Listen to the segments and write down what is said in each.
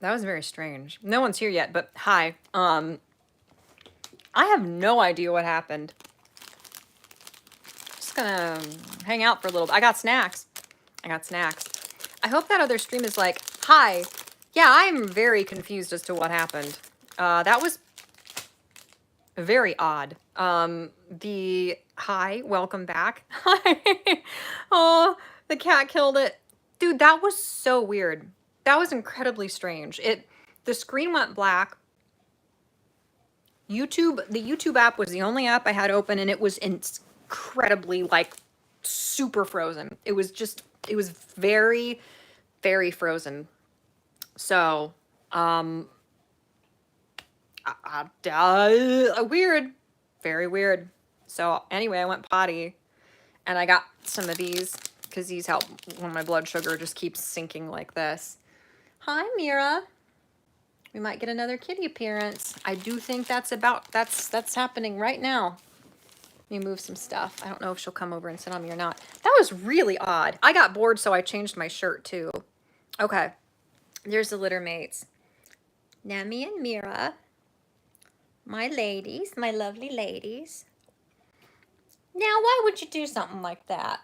That was very strange. No one's here yet, but hi. I have no idea what happened. Just gonna hang out for a little bit. I got snacks. I hope that other stream is like, hi. Yeah, I'm very confused as to what happened. That was very odd. Hi, welcome back. Hi. Oh, the cat killed it. Dude, that was so weird. That was incredibly strange. The screen went black. The YouTube app was the only app I had open, and it was incredibly, like, super frozen. It was very, very frozen. So, weird. Very weird. So, anyway, I went potty, and I got some of these, because these help when my blood sugar just keeps sinking like this. Hi, Mira. We might get another kitty appearance. I do think that's happening right now. Let me move some stuff. I don't know if she'll come over and sit on me or not. That was really odd. I got bored, so I changed my shirt too. Okay. There's the litter mates. Nami and Mira. My ladies, my lovely ladies. Now, why would you do something like that?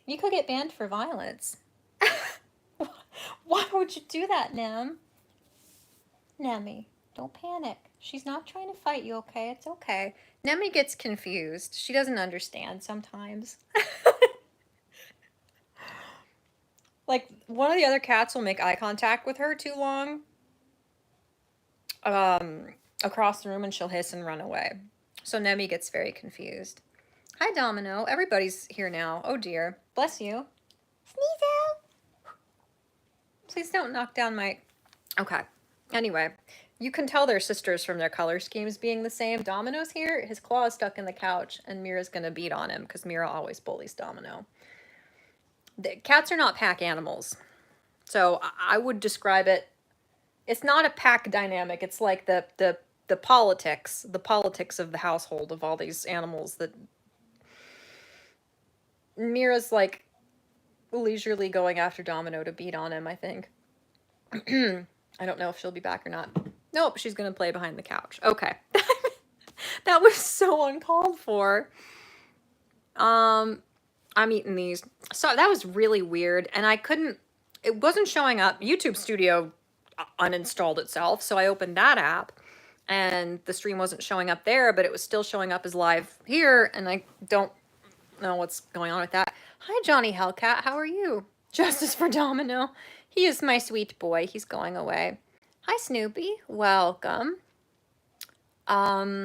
You could get banned for violence. Why would you do that, Nam? Nami, don't panic. She's not trying to fight you, okay? It's okay. Nemi gets confused. She doesn't understand sometimes. Like, one of the other cats will make eye contact with her too long across the room, and she'll hiss and run away. So Nemi gets very confused. Hi, Domino. Everybody's here now. Oh, dear. Bless you. Sneeze out. Please don't knock down my... Okay. Anyway, you can tell they're sisters from their color schemes being the same. Domino's here. His claw is stuck in the couch, and Mira's going to beat on him because Mira always bullies Domino. Cats are not pack animals. So I would describe it... It's not a pack dynamic. It's like the politics of the household of all these animals that... Mira's like leisurely going after Domino to beat on him, I think. I don't know if she'll be back or not. Nope, she's gonna play behind the couch. Okay. That was so uncalled for. I'm eating these. So that was really weird, and it wasn't showing up. YouTube Studio uninstalled itself, so I opened that app, and the stream wasn't showing up there, but it was still showing up as live here, and I don't know what's going on with that. Hi, Johnny Hellcat. How are you? Justice for Domino. He is my sweet boy. He's going away. Hi, Snoopy. Welcome. Let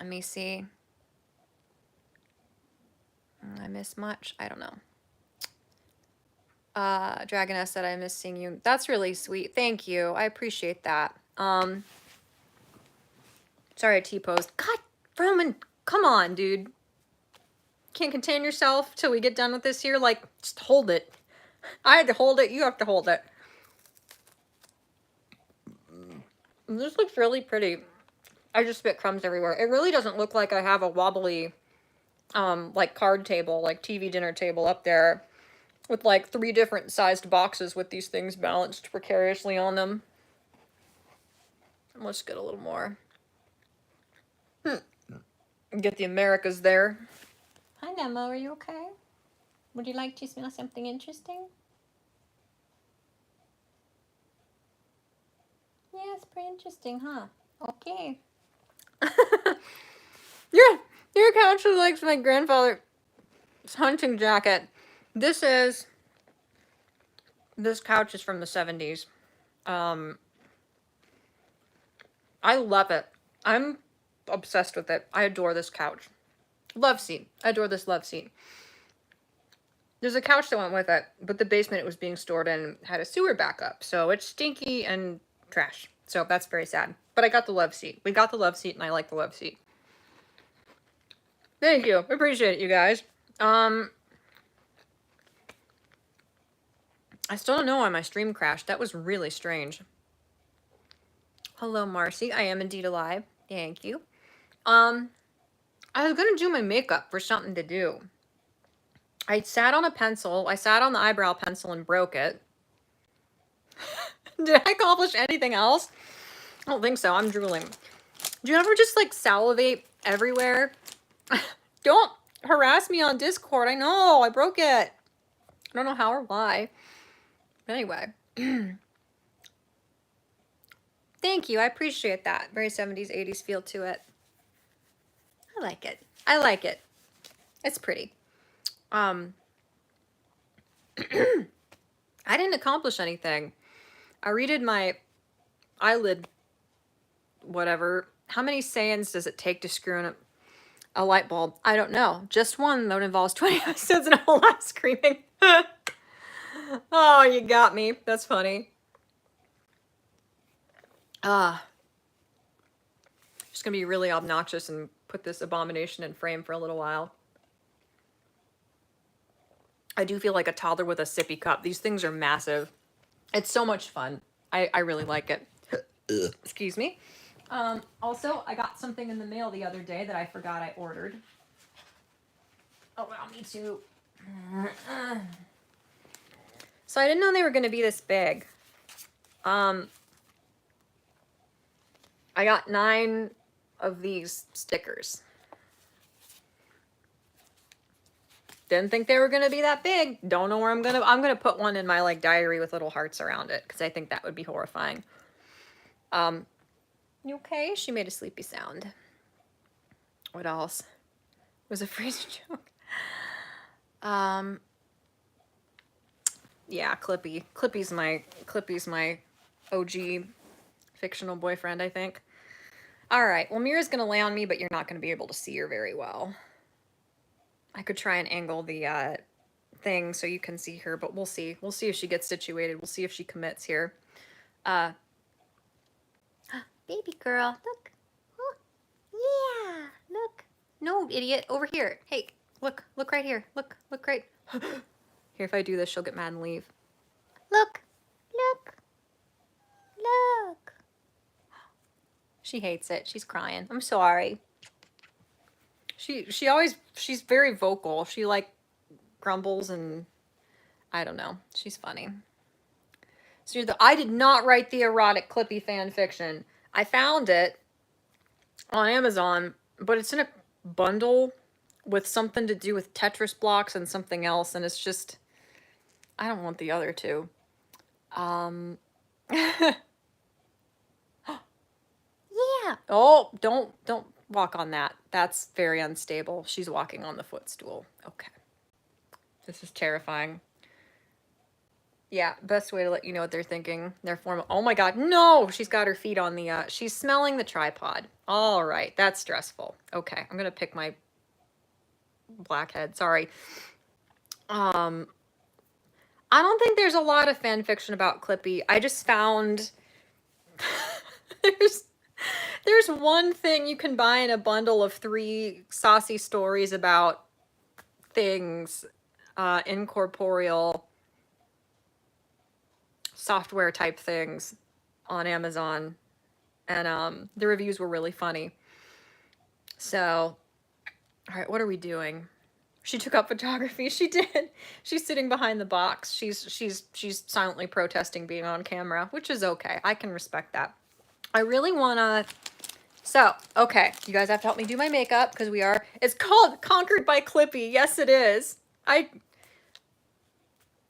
me see. I miss much. I don't know. Dragoness said I miss seeing you. That's really sweet. Thank you. I appreciate that. Sorry I T-posed. God, Roman, come on, dude. Can't contain yourself till we get done with this here? Like, just hold it. I had to hold it. You have to hold it. This looks really pretty. I just spit crumbs everywhere. It really doesn't look like I have a wobbly, like, card table, like TV dinner table up there with, like, 3 different sized boxes with these things balanced precariously on them. Let's get a little more. Get the Americas there. Hi, Nemo. Are you okay? Would you like to smell something interesting? Yeah, it's pretty interesting, huh? Okay. Your cat actually likes my grandfather's hunting jacket. This couch is from the 70s. I love it. I'm obsessed with it. I adore this couch. Love seat. I adore this love seat. There's a couch that went with it, but the basement it was being stored in had a sewer backup, so it's stinky and trash. So that's very sad. But I got the love seat. We got the love seat, and I like the love seat. Thank you. Appreciate it, you guys. I still don't know why my stream crashed. That was really strange. Hello, Marcy. I am indeed alive. Thank you. I was gonna do my makeup for something to do. I sat on a pencil. I sat on the eyebrow pencil and broke it. Did I accomplish anything else? I don't think so. I'm drooling. Do you ever just like salivate everywhere? Don't harass me on Discord. I know, I broke it. I don't know how or why. But anyway. Thank you. I appreciate that. Very 70s, 80s feel to it. I like it. I like it. It's pretty. I didn't accomplish anything. I redid my eyelid whatever. How many seands does it take to screw in a light bulb? I don't know. Just one that involves 20 episodes and a whole lot of screaming. Oh, you got me. That's funny. Just gonna be really obnoxious and put this abomination in frame for a little while. I do feel like a toddler with a sippy cup. These things are massive. It's so much fun. I really like it. Excuse me. Also, I got something in the mail the other day that I forgot I ordered. Allow me to. So I didn't know they were going to be this big. I got 9 of these stickers. Didn't think they were going to be that big. Don't know where I'm going to put one in my like diary with little hearts around it because I think that would be horrifying. You okay? She made a sleepy sound. What else? It was a freeze joke. Yeah, Clippy. Clippy's my OG fictional boyfriend, I think. All right. Well, Mira's going to lay on me, but you're not going to be able to see her very well. I could try and angle the thing so you can see her, but we'll see. We'll see if she gets situated. We'll see if she commits here. Baby girl, look. Oh, yeah, look. No, idiot, over here. Hey, look right here. Look right. Here, if I do this, she'll get mad and leave. Look. She hates it. She's crying. I'm sorry. She's very vocal. She like grumbles and I don't know. She's funny. So I did not write the erotic Clippy fan fiction. I found it on Amazon, but it's in a bundle with something to do with Tetris blocks and something else, and it's just I don't want the other two. Yeah. Oh, don't walk on that. That's very unstable. She's walking on the footstool. Okay. This is terrifying. Yeah, best way to let you know what they're thinking. Their form. Oh my God, no! She's got her feet on the. She's smelling the tripod. All right, that's stressful. Okay, I'm gonna pick my blackhead. Sorry. I don't think there's a lot of fan fiction about Clippy. I just found there's one thing you can buy in a bundle of 3 saucy stories about things, incorporeal software type things on Amazon, and the reviews were really funny. So, all right, what are we doing? She took up photography. She did. She's sitting behind the box. She's silently protesting being on camera, which is okay. I can respect that. I really wanna. So, okay, you guys have to help me do my makeup because it's called Conquered by Clippy. Yes, it is. I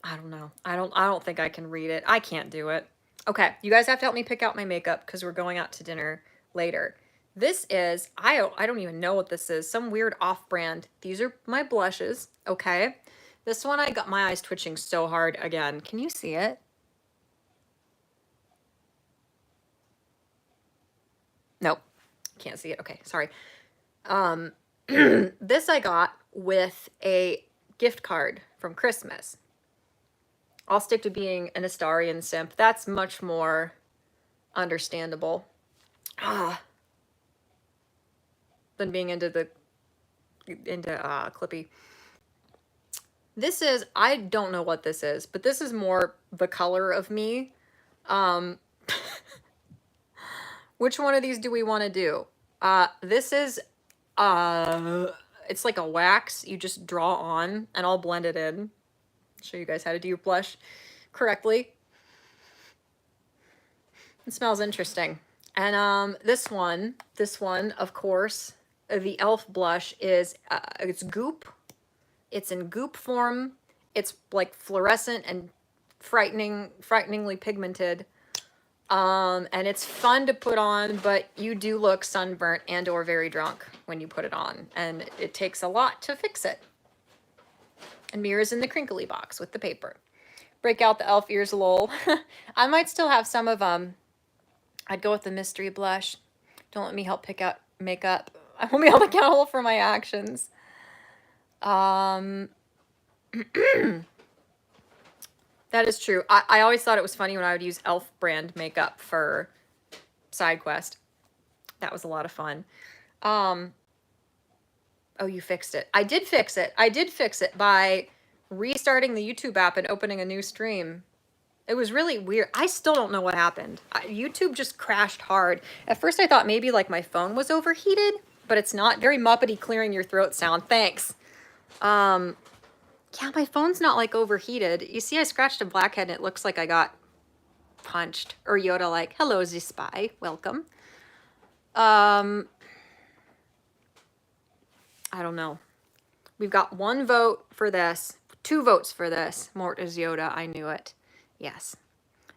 don't know. I don't think I can read it. I can't do it. Okay, you guys have to help me pick out my makeup because we're going out to dinner later. This is, I don't even know what this is. Some weird off-brand. These are my blushes, okay? This one I got my eyes twitching so hard again. Can you see it? Nope. Can't see it. Okay, sorry. This I got with a gift card from Christmas. I'll stick to being an Astarian simp. That's much more understandable than being into Clippy. This is, I don't know what this is, but this is more the color of me. Which one of these do we want to do? This is, it's like a wax you just draw on, and I'll blend it in. Show you guys how to do your blush correctly. It smells interesting. And this one, of course, the e.l.f. blush is, it's goop. It's in goop form. It's like fluorescent and frighteningly pigmented. And it's fun to put on, but you do look sunburnt and or very drunk when you put it on. And it takes a lot to fix it. And mirrors in the crinkly box with the paper. Break out the e.l.f. ears, lol. I might still have some of them. I'd go with the mystery blush. Don't let me help pick out makeup. I won't be able to accountable for my actions. That is true. I always thought it was funny when I would use e.l.f. brand makeup for side quest. That was a lot of fun. Oh, you fixed it. I did fix it. I did fix it by restarting the YouTube app and opening a new stream. It was really weird. I still don't know what happened. YouTube just crashed hard. At first I thought maybe like my phone was overheated, but it's not. Very Muppety clearing your throat sound. Thanks. Yeah, my phone's not like overheated. You see I scratched a blackhead and it looks like I got punched. Or Yoda like, hello, the spy. Welcome. I don't know. We've got 1 vote for this. 2 votes for this. Mort is Yoda. I knew it. Yes.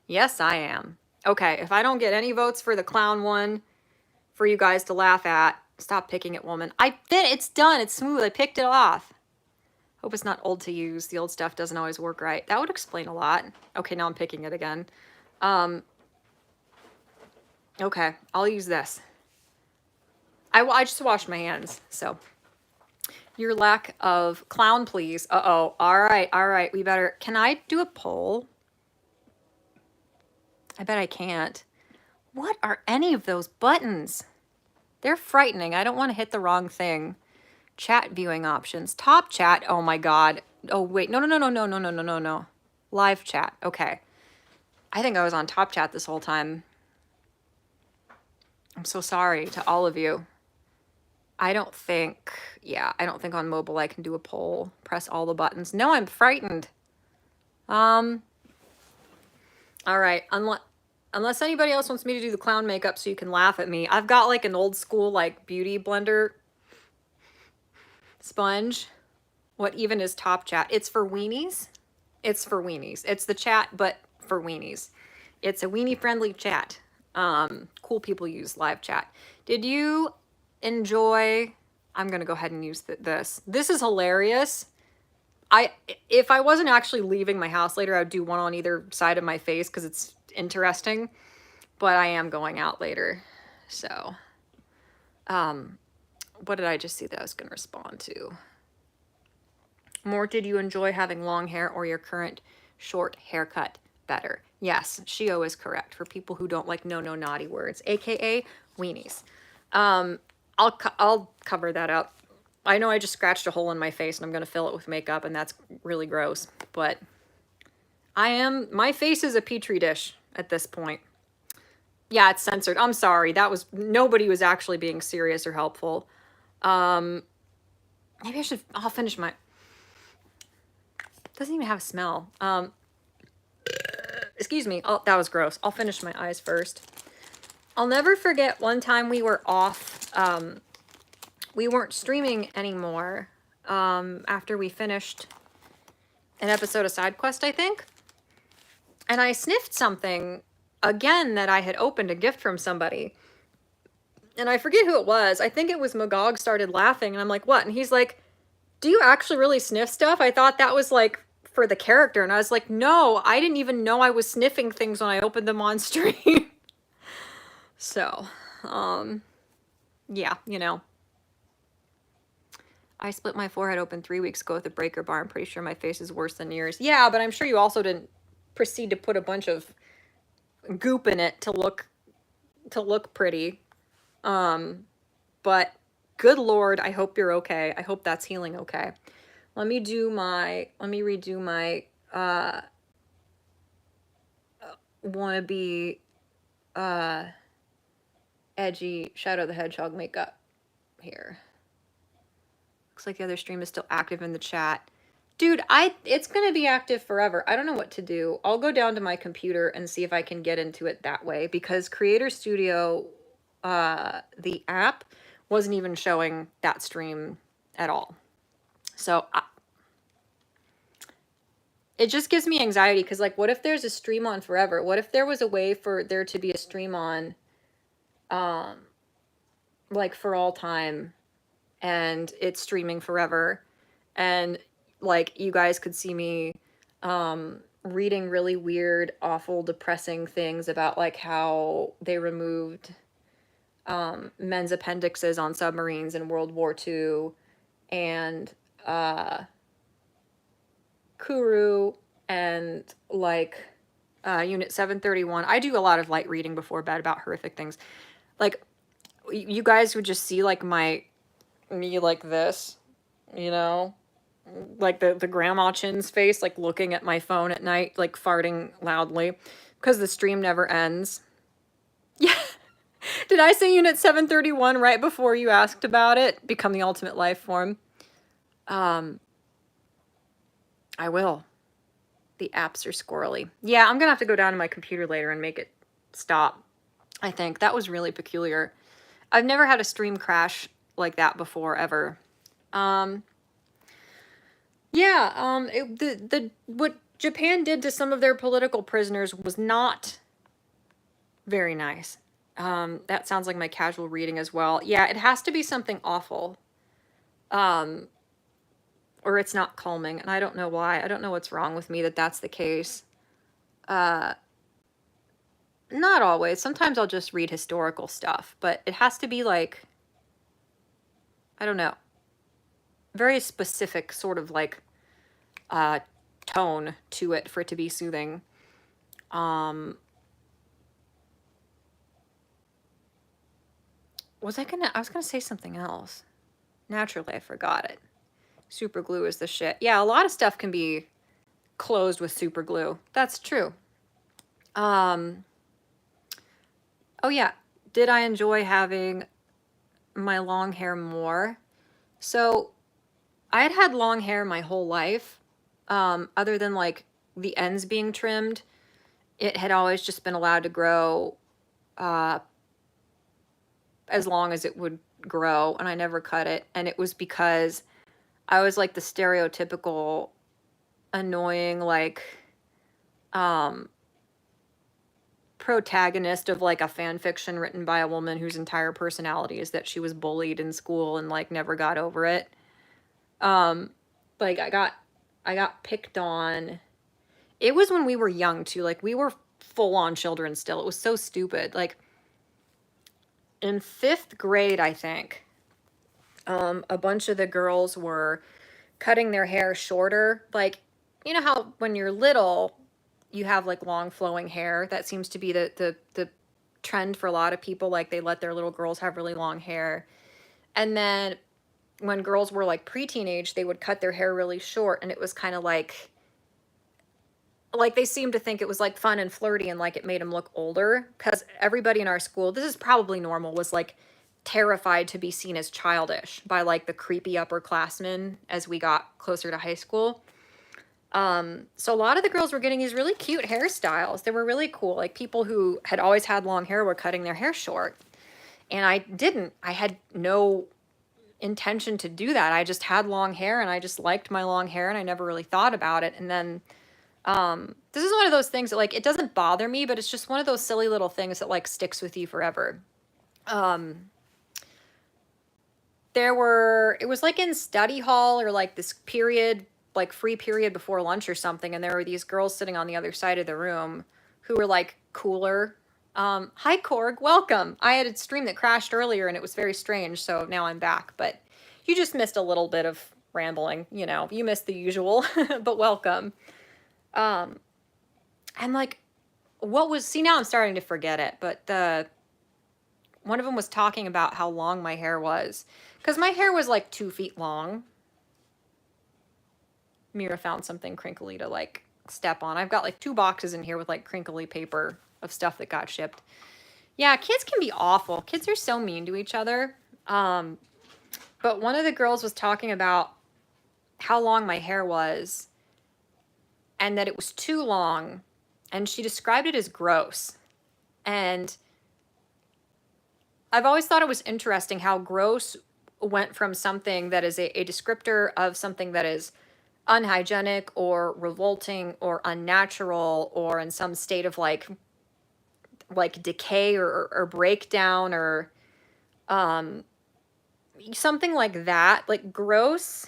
Yes, I am. Okay, if I don't get any votes for the clown one for you guys to laugh at, stop picking it, woman. It's done. It's smooth. I picked it off. Hope it's not old to use. The old stuff doesn't always work right. That would explain a lot. Okay, now I'm picking it again. Okay, I'll use this. I just washed my hands, so. Your lack of clown, please. Uh-oh. All right. We better, can I do a poll? I bet I can't. What are any of those buttons? They're frightening. I don't want to hit the wrong thing. Chat viewing options. Top chat. Oh my God. Oh wait. No. Live chat. Okay. I think I was on top chat this whole time. I'm so sorry to all of you. I don't think on mobile I can do a poll. Press all the buttons. No, I'm frightened. All right, unless anybody else wants me to do the clown makeup so you can laugh at me. I've got like an old school like beauty blender sponge. What even is top chat? It's for weenies. It's for weenies. It's the chat, but for weenies. It's a weenie friendly chat. Cool people use live chat. Did you enjoy? I'm gonna go ahead and use this. This is hilarious. If I wasn't actually leaving my house later, I would do one on either side of my face because it's interesting, but I am going out later. So, what did I just see that I was going to respond to? More, did you enjoy having long hair or your current short haircut better? Yes, Shio is correct for people who don't like no naughty words, aka weenies. I'll cover that up. I know I just scratched a hole in my face and I'm going to fill it with makeup and that's really gross, but my face is a petri dish at this point. Yeah, it's censored. I'm sorry. Nobody was actually being serious or helpful. Maybe I'll finish my, doesn't even have a smell. Excuse me. Oh, that was gross. I'll finish my eyes first. I'll never forget one time we were off, we weren't streaming anymore after we finished an episode of Side Quest, I think. And I sniffed something again that I had opened a gift from somebody. And I forget who it was. I think it was Magog started laughing and I'm like, what? And he's like, do you actually really sniff stuff? I thought that was like for the character. And I was like, no, I didn't even know I was sniffing things when I opened them on stream. So, yeah, you know. I split my forehead open 3 weeks ago with a breaker bar. I'm pretty sure my face is worse than yours. Yeah, but I'm sure you also didn't proceed to put a bunch of goop in it to look pretty. But good Lord, I hope you're okay. I hope that's healing okay. Let me redo my wannabe edgy Shadow the Hedgehog makeup here. Looks like the other stream is still active in the chat. Dude, it's going to be active forever. I don't know what to do. I'll go down to my computer and see if I can get into it that way, because Creator Studio, the app, wasn't even showing that stream at all. So it just gives me anxiety, because, like, what if there's a stream on forever? What if there was a way for there to be a stream on, like, for all time, and it's streaming forever, and, like, you guys could see me reading really weird, awful, depressing things about, like, how they removed men's appendixes on submarines in World War II, and Kuru, and, like, Unit 731. I do a lot of light reading before bed about horrific things. Like, you guys would just see, like, me like this, you know? Like the grandma chin's face, like looking at my phone at night, like farting loudly, because the stream never ends. Yeah. Did I say Unit 731 right before you asked about it? Become the ultimate life form. I will. The apps are squirrely. Yeah, I'm gonna have to go down to my computer later and make it stop. I think that was really peculiar. I've never had a stream crash like that before, ever. Yeah, what Japan did to some of their political prisoners was not very nice. That sounds like my casual reading as well. Yeah, it has to be something awful. Or it's not calming, and I don't know why. I don't know what's wrong with me that that's the case. Not always. Sometimes I'll just read historical stuff, but it has to be like, I don't know, very specific sort of like tone to it for it to be soothing. I was gonna say something else. Naturally, I forgot it. Super glue is the shit. Yeah, a lot of stuff can be closed with super glue. That's true. Oh yeah, did I enjoy having my long hair more? So I had had long hair my whole life. Other than like the ends being trimmed, it had always just been allowed to grow as long as it would grow, and I never cut it. And it was because I was like the stereotypical annoying, like, protagonist of like a fan fiction written by a woman whose entire personality is that she was bullied in school and like never got over it. Like I got picked on. It was when we were young too. Like we were full on children still. It was so stupid. Like in 5th grade, I think, a bunch of the girls were cutting their hair shorter. Like, you know how when you're little, you have like long flowing hair. That seems to be the trend for a lot of people. Like they let their little girls have really long hair. And then when girls were like pre-teenage, they would cut their hair really short, and it was kind of like they seemed to think it was like fun and flirty, and like it made them look older, because everybody in our school, this is probably normal, was like terrified to be seen as childish by like the creepy upperclassmen as we got closer to high school. So a lot of the girls were getting these really cute hairstyles. They were really cool. Like people who had always had long hair were cutting their hair short. And I didn't. I had no intention to do that. I just had long hair, and I just liked my long hair, and I never really thought about it. And then this is one of those things that like it doesn't bother me, but it's just one of those silly little things that like sticks with you forever. It was like in study hall or like this period, like free period before lunch or something, and there were these girls sitting on the other side of the room who were like cooler. Hi Korg, welcome. I had a stream that crashed earlier and it was very strange, so now I'm back, but you just missed a little bit of rambling, you know, you missed the usual, but welcome. And like, now I'm starting to forget it, but one of them was talking about how long my hair was, because my hair was like 2 feet long. Mira found something crinkly to like step on. I've got like 2 boxes in here with like crinkly paper of stuff that got shipped. Yeah, kids can be awful. Kids are so mean to each other. But one of the girls was talking about how long my hair was and that it was too long, and she described it as gross. And I've always thought it was interesting how gross went from something that is a descriptor of something that is unhygienic or revolting or unnatural or in some state of like decay or breakdown or um something like that, like gross.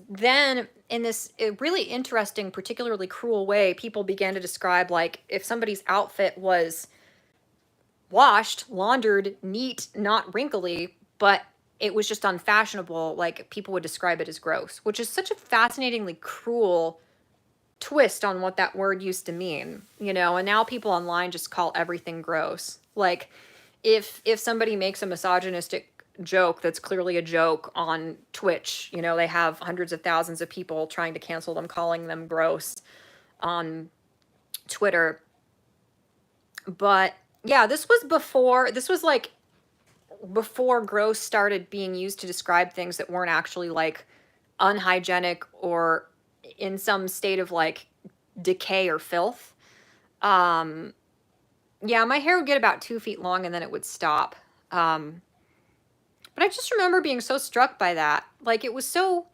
Then in this really interesting, particularly cruel way, people began to describe like if somebody's outfit was washed, laundered, neat, not wrinkly, but it was just unfashionable, like people would describe it as gross, which is such a fascinatingly cruel twist on what that word used to mean, you know. And now people online just call everything gross. Like if somebody makes a misogynistic joke that's clearly a joke on Twitch, you know, they have hundreds of thousands of people trying to cancel them, calling them gross on Twitter. But yeah, this was like before gross started being used to describe things that weren't actually like unhygienic or in some state of like decay or filth. Um, yeah, my hair would get about 2 feet long and then it would stop. But I just remember being so struck by that. Like it was such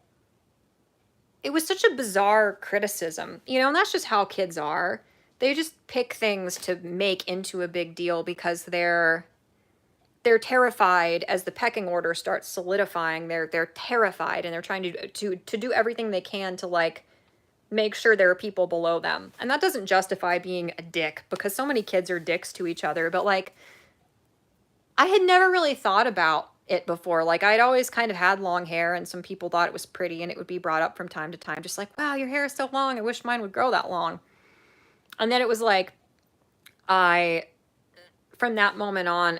a bizarre criticism, you know, and that's just how kids are. They just pick things to make into a big deal because they're terrified as the pecking order starts solidifying. They're terrified and they're trying to do everything they can to like make sure there are people below them. And that doesn't justify being a dick because so many kids are dicks to each other, but like I had never really thought about it before. Like I'd always kind of had long hair and some people thought it was pretty and it would be brought up from time to time just like, "Wow, your hair is so long. I wish mine would grow that long." And then it was like from that moment on,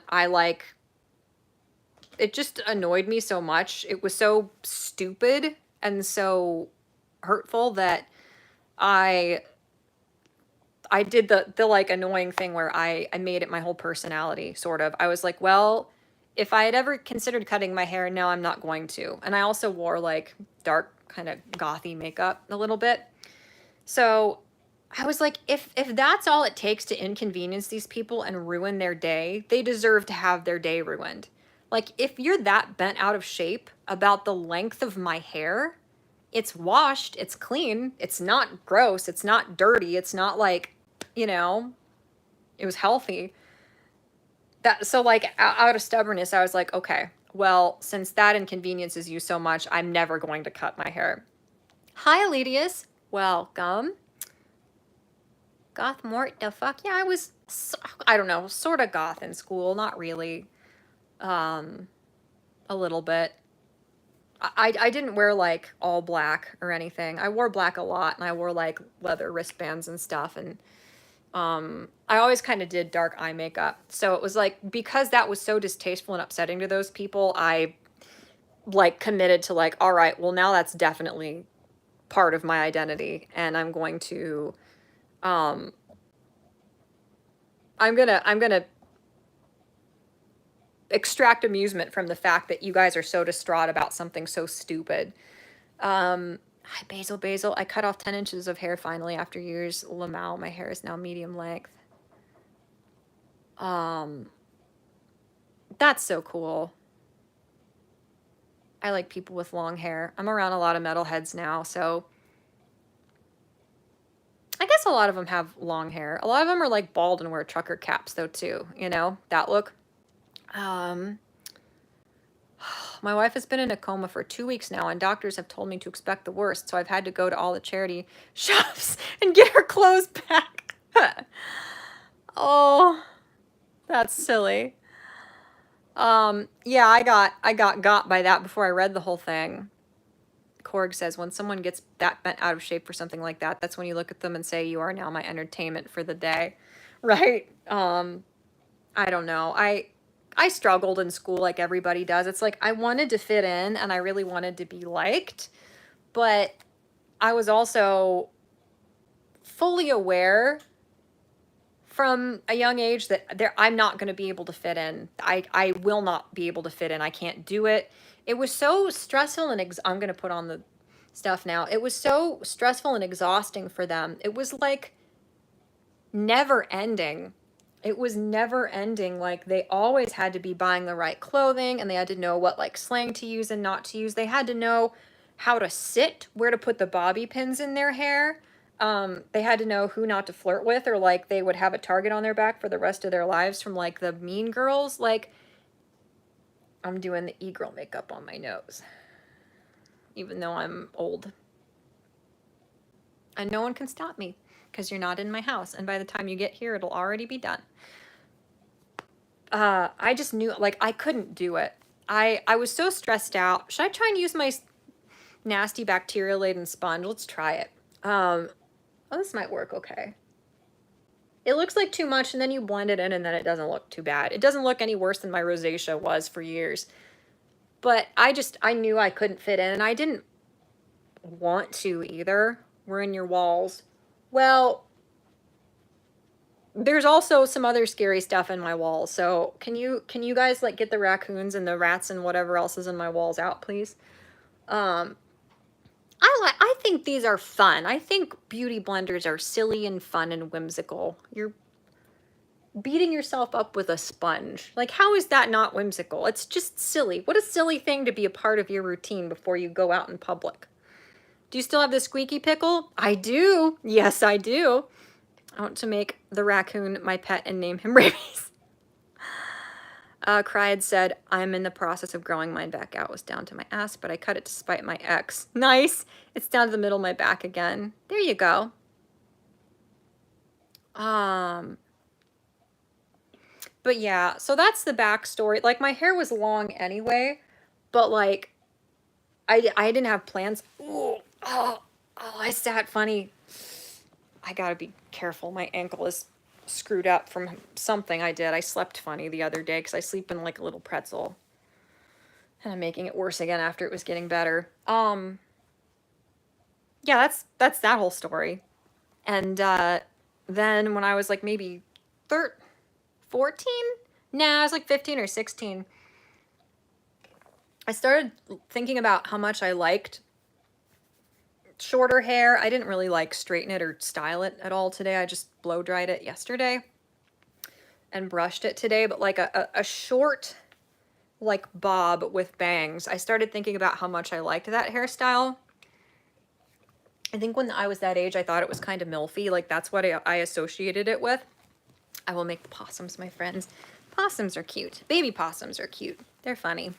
it just annoyed me so much. It was so stupid and so hurtful that I did the like annoying thing where I made it my whole personality, sort of. I was like, well, if I had ever considered cutting my hair, now I'm not going to. And I also wore like dark kind of gothy makeup a little bit. So I was like, if that's all it takes to inconvenience these people and ruin their day, they deserve to have their day ruined. Like if you're that bent out of shape about the length of my hair, it's washed, it's clean, it's not gross, it's not dirty, it's not like, you know, it was healthy. That so like out of stubbornness, I was like, okay, well, since that inconveniences you so much, I'm never going to cut my hair. Hi, Elitius. Welcome. Chat-Mort, the fuck? Yeah, I was, I don't know, sort of goth in school, not really. A little bit. I didn't wear like all black or anything. I wore black a lot and I wore like leather wristbands and stuff. And I always kind of did dark eye makeup. So it was like, because that was so distasteful and upsetting to those people, I like committed to like, all right, well now that's definitely part of my identity. And I'm going to, I'm gonna extract amusement from the fact that you guys are so distraught about something so stupid. Hi, Basil. I cut off 10 inches of hair finally after years. Lamau, my hair is now medium length. That's so cool. I like people with long hair. I'm around a lot of metalheads now, so I guess a lot of them have long hair. A lot of them are like bald and wear trucker caps though too, you know, that look. My wife has been in a coma for 2 weeks now, and doctors have told me to expect the worst, so I've had to go to all the charity shops and get her clothes back. Oh, that's silly. Yeah, I got by that before I read the whole thing. Korg says, when someone gets that bent out of shape for something like that, that's when you look at them and say, you are now my entertainment for the day. Right? I don't know. I struggled in school like everybody does. It's like I wanted to fit in and I really wanted to be liked, but I was also fully aware from a young age that I'm not going to be able to fit in. I will not be able to fit in. I can't do it. It was so stressful and I'm going to put on the stuff now. It was so stressful and exhausting for them. It was like never ending. It was never ending. Like they always had to be buying the right clothing, and they had to know what like slang to use and not to use. They had to know how to sit, where to put the bobby pins in their hair. They had to know who not to flirt with, or like they would have a target on their back for the rest of their lives from like the Mean Girls. Like, I'm doing the e-girl makeup on my nose, even though I'm old. And no one can stop me because you're not in my house. And by the time you get here, it'll already be done. I just knew, like, I couldn't do it. I was so stressed out. Should I try and use my nasty bacteria-laden sponge? Let's try it. Oh, this might work okay. It looks like too much, and then you blend it in, and then it doesn't look too bad. It doesn't look any worse than my rosacea was for years. But I knew I couldn't fit in, and I didn't want to either. We're in your walls. Well, there's also some other scary stuff in my walls. So can you guys like get the raccoons and the rats and whatever else is in my walls out, please? I think these are fun. I think beauty blenders are silly and fun and whimsical. You're beating yourself up with a sponge. Like, how is that not whimsical? It's just silly. What a silly thing to be a part of your routine before you go out in public. Do you still have the squeaky pickle? I do. Yes, I do. I want to make the raccoon my pet and name him Rabies. Cried said, I'm in the process of growing mine back out. It was down to my ass, but I cut it to spite my ex. Nice. It's down to the middle of my back again. There you go. But yeah, so that's the backstory. Like, my hair was long anyway, but like, I didn't have plans. Ooh, oh, I sat funny. I gotta be careful. My ankle is screwed up from something I did. I slept funny the other day because I sleep in like a little pretzel. And I'm making it worse again after it was getting better. Yeah, that's that whole story. And then when I was like maybe 14? Nah, I was like 15 or 16. I started thinking about how much I liked shorter hair. I didn't really like straighten it or style it at all today. I just blow dried it yesterday and brushed it today. But like a short, like bob with bangs. I started thinking about how much I liked that hairstyle. I think when I was that age, I thought it was kind of milfy. Like, that's what I associated it with. I will make the possums, my friends. Possums are cute. Baby possums are cute. They're funny.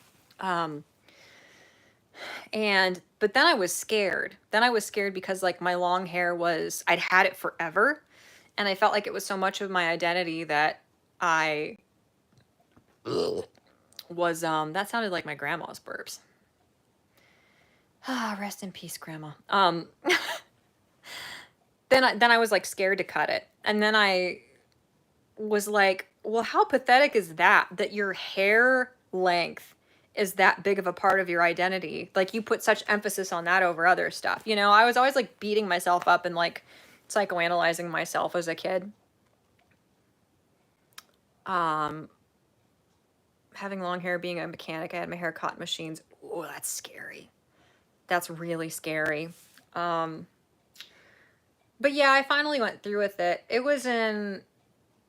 But then I was scared. Then I was scared because like my long hair I'd had it forever. And I felt like it was so much of my identity that I was, that sounded like my grandma's burps. Ah, rest in peace, Grandma. Then I was like scared to cut it. And then I was like, well, how pathetic is that your hair length is that big of a part of your identity? Like, you put such emphasis on that over other stuff. You know, I was always like beating myself up and like psychoanalyzing myself as a kid. Having long hair, being a mechanic, I had my hair caught in machines. Oh, that's scary. That's really scary. But yeah, I finally went through with it. It was in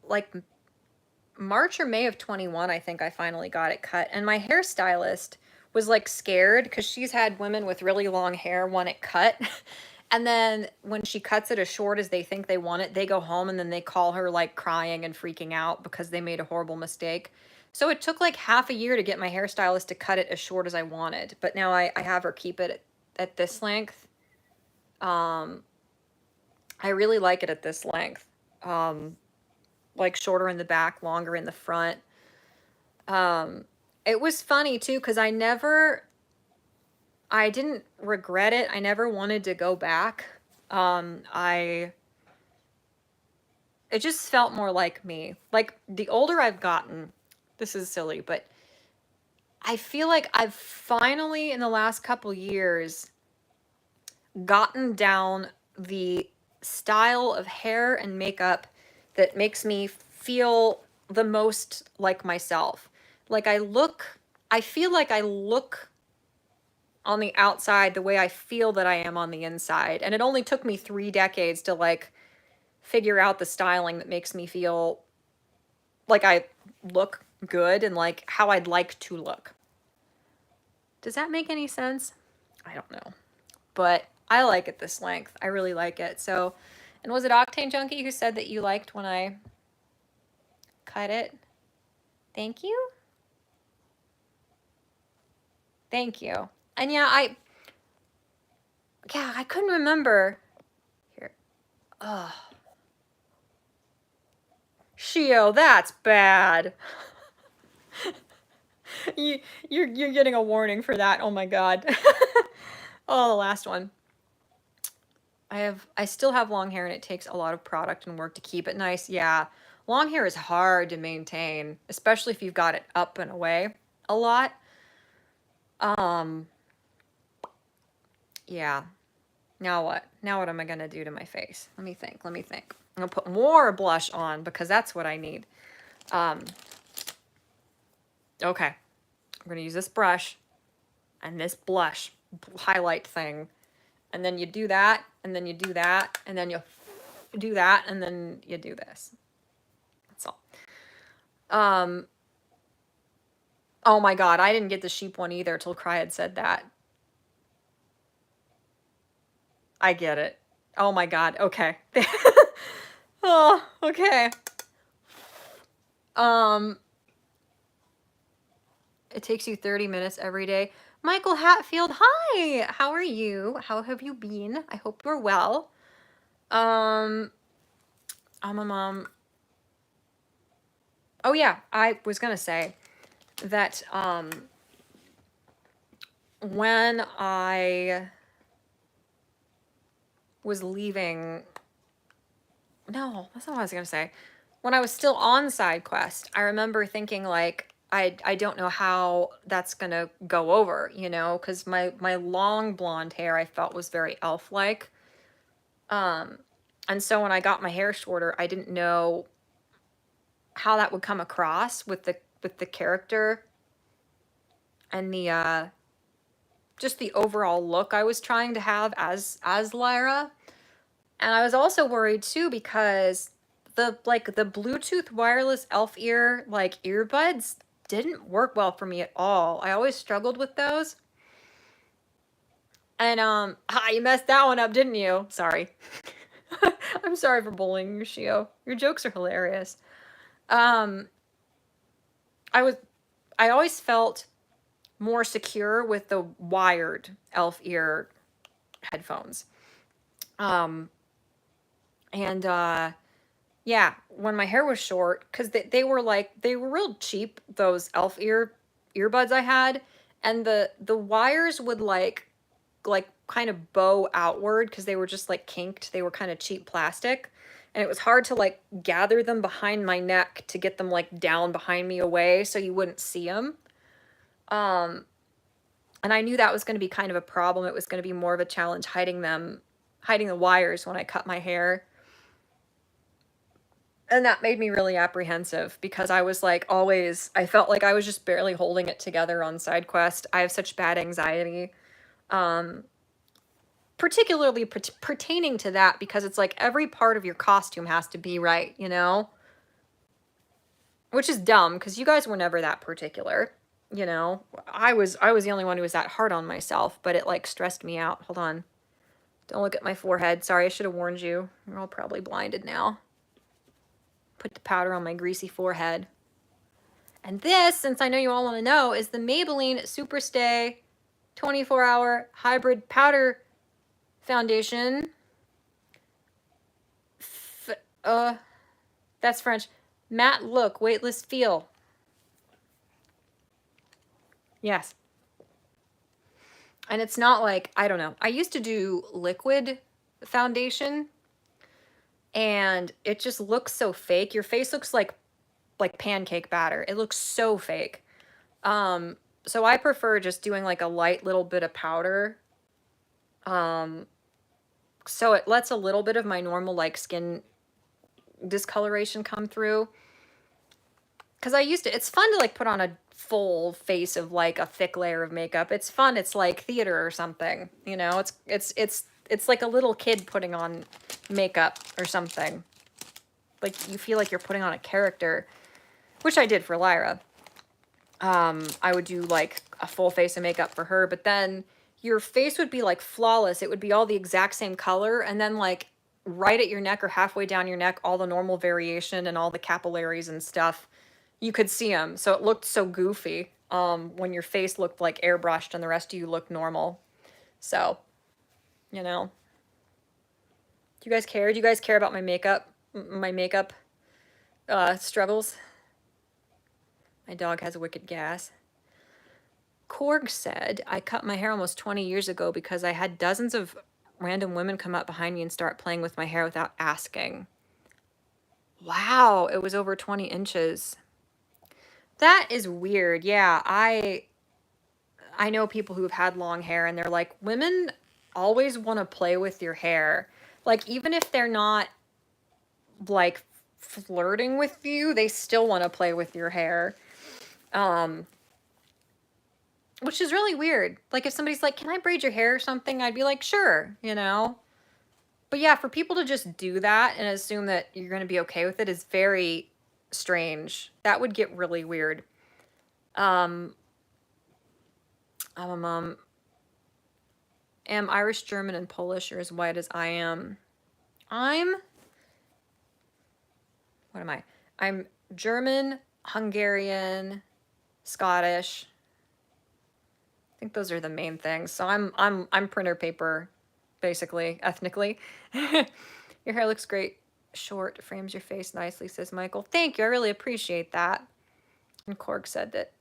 like March or May of 21, I think I finally got it cut. And my hairstylist was like scared because she's had women with really long hair want it cut. And then when she cuts it as short as they think they want it, they go home and then they call her like crying and freaking out because they made a horrible mistake. So it took like half a year to get my hairstylist to cut it as short as I wanted. But now I have her keep it at this length. I really like it at this length. Like shorter in the back, longer in the front. It was funny too, because I didn't regret it. I never wanted to go back. It just felt more like me. Like, the older I've gotten, this is silly, but I feel like I've finally, in the last couple years, gotten down the style of hair and makeup that makes me feel the most like myself. Like I feel like I look on the outside the way I feel that I am on the inside. And it only took me 3 decades to like figure out the styling that makes me feel like I look good and like how I'd like to look. Does that make any sense? I don't know. But I like it this length. I really like it. So, and was it Octane Junkie who said that you liked when I cut it? Thank you. Thank you. And yeah, I couldn't remember. Here. Ugh. Shio, that's bad. You're getting a warning for that. Oh my god. Oh, the last one. I still have long hair and it takes a lot of product and work to keep it nice. Yeah. Long hair is hard to maintain, especially if you've got it up and away a lot. Yeah. Now what? Now what am I going to do to my face? Let me think. I'm going to put more blush on because that's what I need. Okay. I'm going to use this brush and this blush highlight thing. And then you do that, and then you do that, and then you do that, and then you do this. That's all. Oh my god, I didn't get the sheep one either till Cry had said that. I get it. Oh my god, okay. Oh, okay. It takes you 30 minutes every day. Michael Hatfield, hi! How are you? How have you been? I hope you're well. I'm a mom. Oh yeah, I was gonna say that, when I was leaving, no, that's not what I was gonna say. When I was still on SideQuest, I remember thinking like, I don't know how that's gonna go over, you know, because my long blonde hair I felt was very elf-like. And so when I got my hair shorter, I didn't know how that would come across with the character and the just the overall look I was trying to have as Lyra. And I was also worried too because the Bluetooth wireless elf ear like earbuds didn't work well for me at all. I always struggled with those. And you messed that one up, didn't you? Sorry. I'm sorry for bullying you, Shio. Your jokes are hilarious. I always felt more secure with the wired elf ear headphones. Yeah, when my hair was short, because they were real cheap, those elf earbuds I had, and the wires would like kind of bow outward because they were just like kinked. They were kind of cheap plastic, and it was hard to like gather them behind my neck to get them like down behind me away so you wouldn't see them. And I knew that was going to be kind of a problem. It was going to be more of a challenge hiding the wires when I cut my hair. And that made me really apprehensive because I was like I felt like I was just barely holding it together on SideQuest. I have such bad anxiety, particularly pertaining to that because it's like every part of your costume has to be right, you know? Which is dumb because you guys were never that particular, you know? I was the only one who was that hard on myself, but it like stressed me out. Hold on. Don't look at my forehead. Sorry, I should have warned you. You're all probably blinded now. Put the powder on my greasy forehead. And this, since I know you all want to know, is the Maybelline Superstay 24-hour hybrid powder foundation. That's French. Matte look, weightless feel. Yes. And it's not like, I don't know. I used to do liquid foundation and it just looks so fake. Your face looks like pancake batter. It looks so fake. So I prefer just doing like a light little bit of powder. So it lets a little bit of my normal like skin discoloration come through. Because I used to, it's fun to like put on a full face of like a thick layer of makeup. It's fun. It's like theater or something, you know. It's like a little kid putting on makeup or something. Like you feel like you're putting on a character, which I did for Lyra. I would do like a full face of makeup for her, but then your face would be like flawless. It would be all the exact same color, and then like right at your neck or halfway down your neck, all the normal variation and all the capillaries and stuff, you could see them. So it looked so goofy when your face looked like airbrushed and the rest of you looked normal. So, you know, do you guys care? Do you guys care about my makeup? My makeup struggles? My dog has a wicked gas. Korg said, I cut my hair almost 20 years ago because I had dozens of random women come up behind me and start playing with my hair without asking. Wow, it was over 20 inches. That is weird. Yeah, I know people who've had long hair and they're like, women always want to play with your hair. Like, even if they're not like flirting with you, they still want to play with your hair. Which is really weird. Like, if somebody's like, can I braid your hair or something? I'd be like, sure, you know? But yeah, for people to just do that and assume that you're going to be okay with it is very strange. That would get really weird. I'm a mom. Am Irish, German, and Polish are as white as I am. What am I? I'm German, Hungarian, Scottish. I think those are the main things. So I'm printer paper, basically, ethnically. Your hair looks great. Short, frames your face nicely, says Michael. Thank you. I really appreciate that. And Korg said that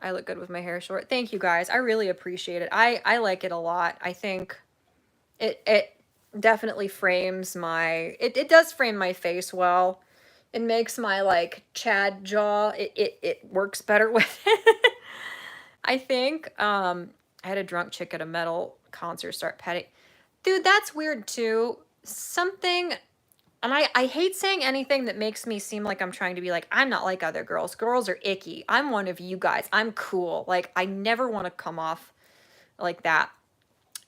I look good with my hair short. Thank you guys. I really appreciate it. I like it a lot. I think it definitely frames my it does frame my face well. It makes my like Chad jaw. It works better with it. I think I had a drunk chick at a metal concert start petting. Dude, that's weird too. Something, and I hate saying anything that makes me seem like I'm trying to be like, I'm not like other girls. Girls are icky. I'm one of you guys. I'm cool. Like, I never want to come off like that.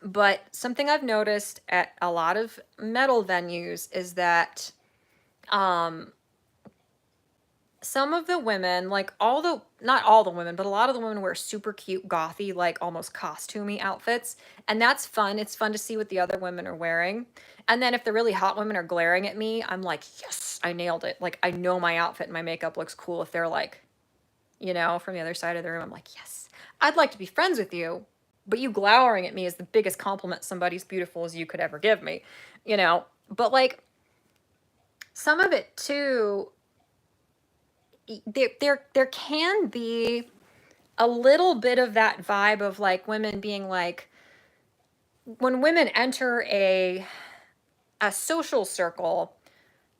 But something I've noticed at a lot of metal venues is that some of the women, like not all the women, but a lot of the women wear super cute, gothy, like almost costumey outfits. And that's fun. It's fun to see what the other women are wearing. And then if the really hot women are glaring at me, I'm like, yes, I nailed it. Like, I know my outfit and my makeup looks cool. If they're like, you know, from the other side of the room, I'm like, yes, I'd like to be friends with you. But you glowering at me is the biggest compliment somebody as beautiful as you could ever give me, you know? But like, some of it too, there can be a little bit of that vibe of like women being like, when women enter a social circle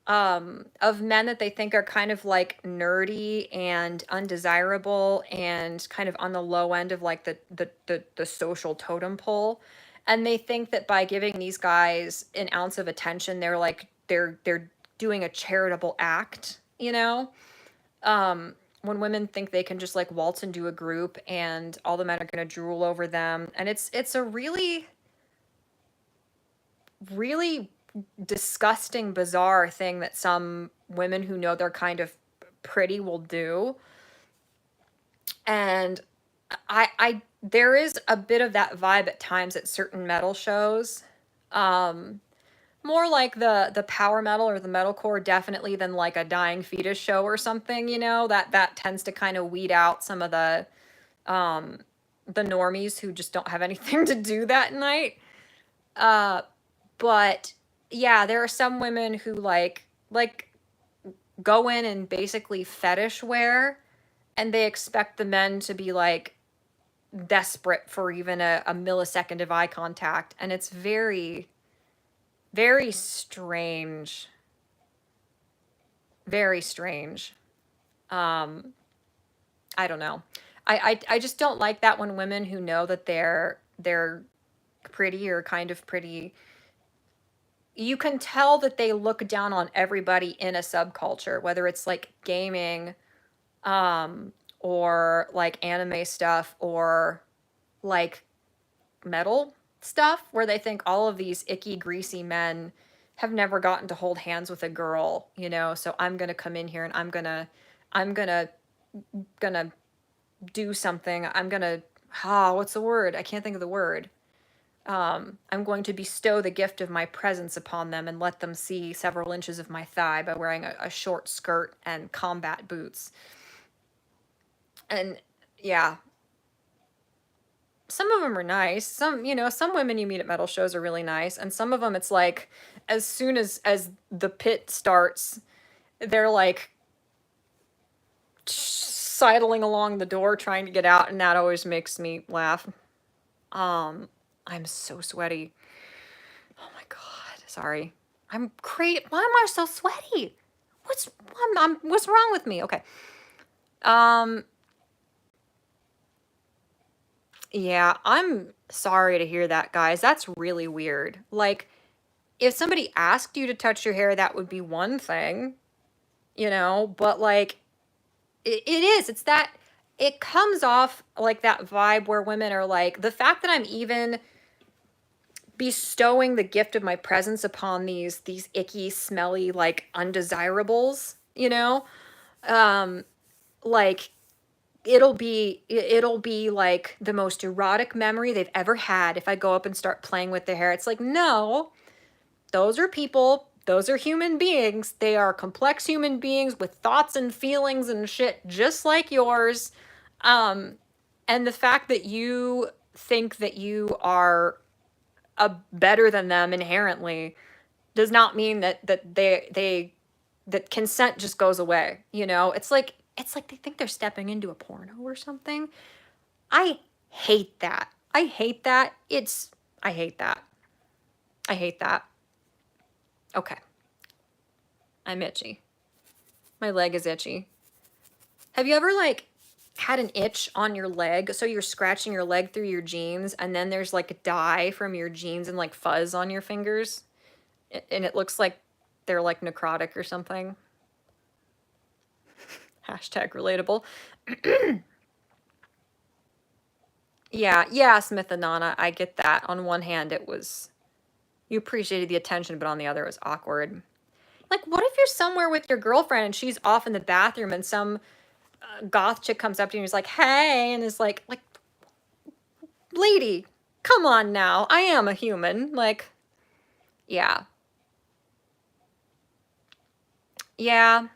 of men that they think are kind of like nerdy and undesirable and kind of on the low end of like the social totem pole, and they think that by giving these guys an ounce of attention, they're like they're doing a charitable act, you know. When women think they can just like waltz into a group and all the men are going to drool over them, and it's a really really disgusting, bizarre thing that some women who know they're kind of pretty will do. And there is a bit of that vibe at times at certain metal shows. More like the power metal or the metalcore definitely than like a Dying Fetus show or something, you know, that tends to kind of weed out some of the normies who just don't have anything to do that night. But yeah, there are some women who like go in and basically fetish wear, and they expect the men to be like desperate for even a millisecond of eye contact, and it's very, very strange. Very strange. I don't know. I just don't like that when women who know that they're pretty or kind of pretty, you can tell that they look down on everybody in a subculture, whether it's like gaming, or like anime stuff, or like metal stuff, where they think all of these icky, greasy men have never gotten to hold hands with a girl, you know, so I'm gonna come in here and I'm gonna do something. I'm gonna, what's the word? I can't think of the word. I'm going to bestow the gift of my presence upon them and let them see several inches of my thigh by wearing a short skirt and combat boots. And yeah, some of them are nice. Some, you know, some women you meet at metal shows are really nice, and some of them it's like as soon as the pit starts, they're like sidling along the door trying to get out, and that always makes me laugh. I'm so sweaty. Oh my god, sorry. I'm crazy. Why am I so sweaty? What's wrong with me? Okay. Yeah, I'm sorry to hear that, guys. That's really weird. Like, if somebody asked you to touch your hair, that would be one thing, you know, but like, it is. It's that, it comes off like that vibe where women are like, the fact that I'm even bestowing the gift of my presence upon these icky, smelly, like undesirables, you know, like it'll be like the most erotic memory they've ever had if I go up and start playing with their hair. It's like, no, those are people. Those are human beings. They are complex human beings with thoughts and feelings and shit just like yours. And the fact that you think that you are better than them inherently does not mean that consent just goes away. You know, it's like they think they're stepping into a porno or something. I hate that. I hate that. I hate that. I hate that. Okay. I'm itchy. My leg is itchy. Have you ever like had an itch on your leg? So you're scratching your leg through your jeans and then there's like dye from your jeans and like fuzz on your fingers? And it looks like they're like necrotic or something. Hashtag relatable. Yeah, Smith and Nana, I get that. On one hand, it was, you appreciated the attention, but on the other, it was awkward. Like, what if you're somewhere with your girlfriend and she's off in the bathroom and some goth chick comes up to you and is like, hey, and is like, lady, come on now. I am a human. Like, yeah. Yeah.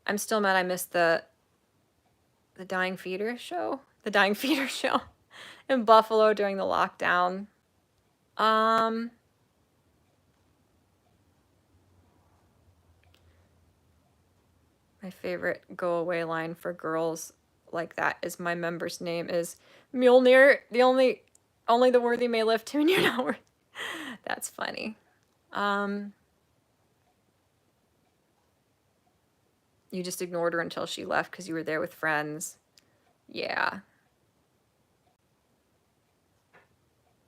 I'm still mad I missed the Dying Feeder show. The Dying Feeder show in Buffalo during the lockdown. My favorite go away line for girls like that is, my member's name is Mjolnir. The only the worthy may lift him and you're not worthy. That's funny. You just ignored her until she left because you were there with friends. Yeah.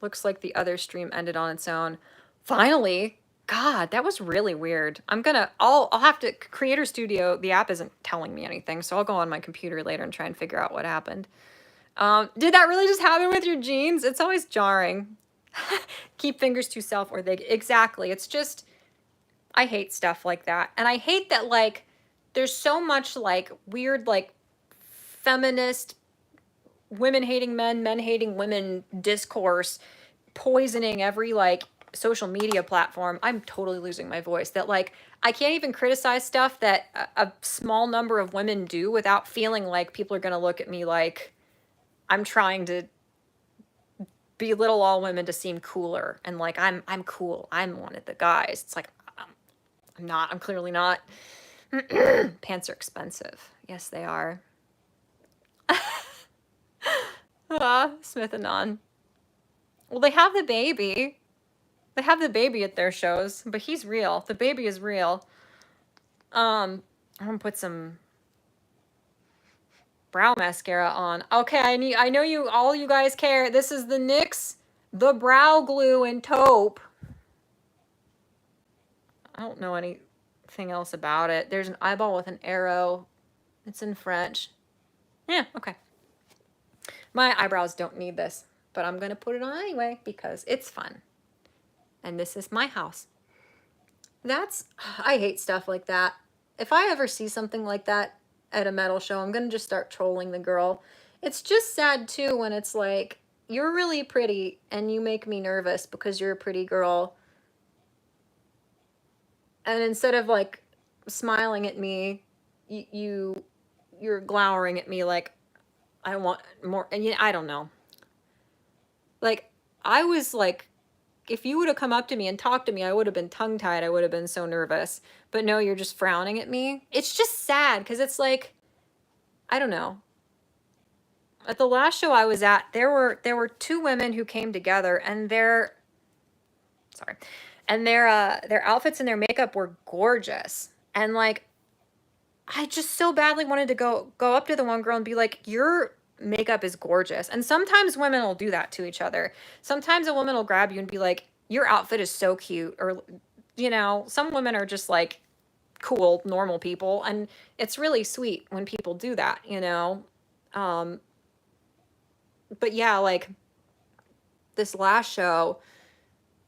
Looks like the other stream ended on its own. Finally. God, that was really weird. I'll have to, Creator Studio, the app isn't telling me anything, so I'll go on my computer later and try and figure out what happened. Did that really just happen with your jeans? It's always jarring. Keep fingers to self or they, exactly. It's just, I hate stuff like that. And I hate that, like, there's so much, like, weird, like, feminist, women-hating men, men-hating women discourse poisoning every, like, social media platform. I'm totally losing my voice. That, like, I can't even criticize stuff that a small number of women do without feeling like people are going to look at me like I'm trying to belittle all women to seem cooler and like I'm cool. I'm one of the guys. It's like, I'm not. I'm clearly not. Pants are expensive. Yes, they are. Smith and Non. Well, they have the baby. They have the baby at their shows, but he's real. The baby is real. I'm gonna put some brow mascara on. Okay, I know you, all you guys care. This is the NYX The brow glue and taupe. I don't know anything else about it. There's an eyeball with an arrow. It's in French. Yeah, okay. My eyebrows don't need this, but I'm going to put it on anyway because it's fun. And this is my house. I hate stuff like that. If I ever see something like that at a metal show, I'm going to just start trolling the girl. It's just sad too when it's like, you're really pretty and you make me nervous because you're a pretty girl. And instead of like smiling at me, you're glowering at me like I want more. And I don't know. Like, I was like, if you would have come up to me and talked to me, I would have been tongue-tied. I would have been so nervous. But no, you're just frowning at me. It's just sad because it's like, I don't know. At the last show I was at, there were two women who came together, and their outfits and their makeup were gorgeous. And like, I just so badly wanted to go up to the one girl and be like, your makeup is gorgeous. And sometimes women will do that to each other. Sometimes a woman will grab you and be like, your outfit is so cute. Or, some women are just like cool, normal people. And it's really sweet when people do that, But yeah, like this last show,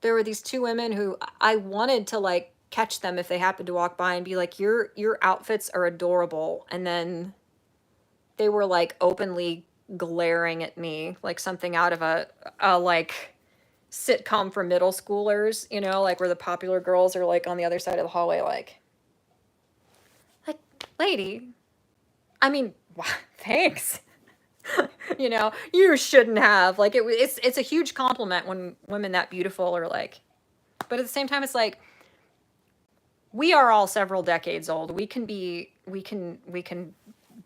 there were these two women who I wanted to like catch them if they happened to walk by and be like, your outfits are adorable. And then they were like openly glaring at me like something out of a like sitcom for middle schoolers, like where the popular girls are like on the other side of the hallway, like lady, I mean, thanks. You shouldn't have, like, it's a huge compliment when women that beautiful are like, but at the same time, it's like, we are all several decades old. We can be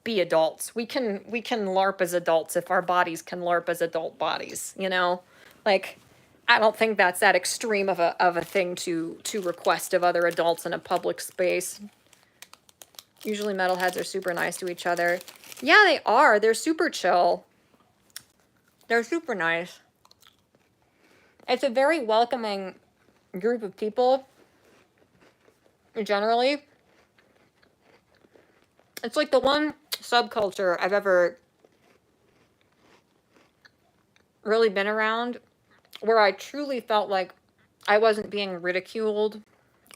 adults. We can LARP as adults if our bodies can LARP as adult bodies, Like, I don't think that's that extreme of a thing to request of other adults in a public space. Usually metalheads are super nice to each other. Yeah, they are. They're super chill. They're super nice. It's a very welcoming group of people, generally. It's like the one subculture I've ever really been around where I truly felt like I wasn't being ridiculed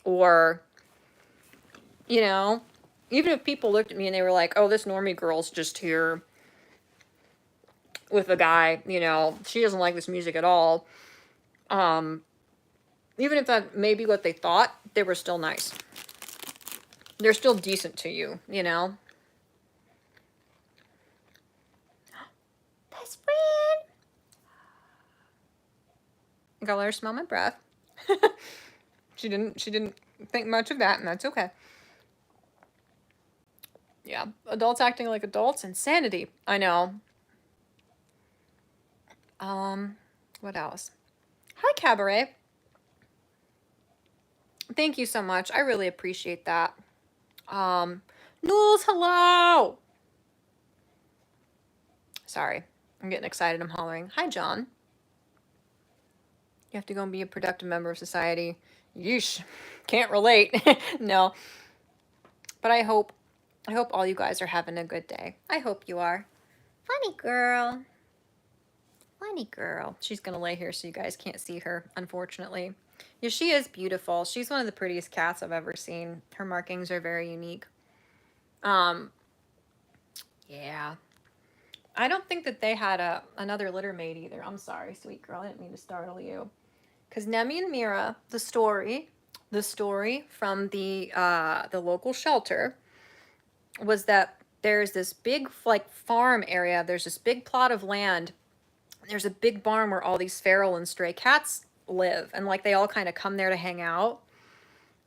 or, even if people looked at me and they were like, oh, this normie girl's just here with a guy, she doesn't like this music at all. Even if that may be what they thought, they were still nice. They're still decent to you, Best friend. I gotta let her smell my breath. She didn't think much of that, and that's okay. Yeah, adults acting like adults, insanity. I know. What else? Hi, Cabaret. Thank you so much. I really appreciate that. Nules, hello! Sorry, I'm getting excited. I'm hollering. Hi, John. You have to go and be a productive member of society. Yeesh. Can't relate. No. But I hope all you guys are having a good day. I hope you are. Funny girl. Funny girl. She's going to lay here so you guys can't see her, unfortunately. Yeah, she is beautiful. She's one of the prettiest cats I've ever seen. Her markings are very unique. Yeah. I don't think that they had another litter maid either. I'm sorry, sweet girl. I didn't mean to startle you. Because Nemi and Mira, the story from the local shelter was that there's this big like farm area. There's this big plot of land. There's a big barn where all these feral and stray cats live, and like they all kind of come there to hang out.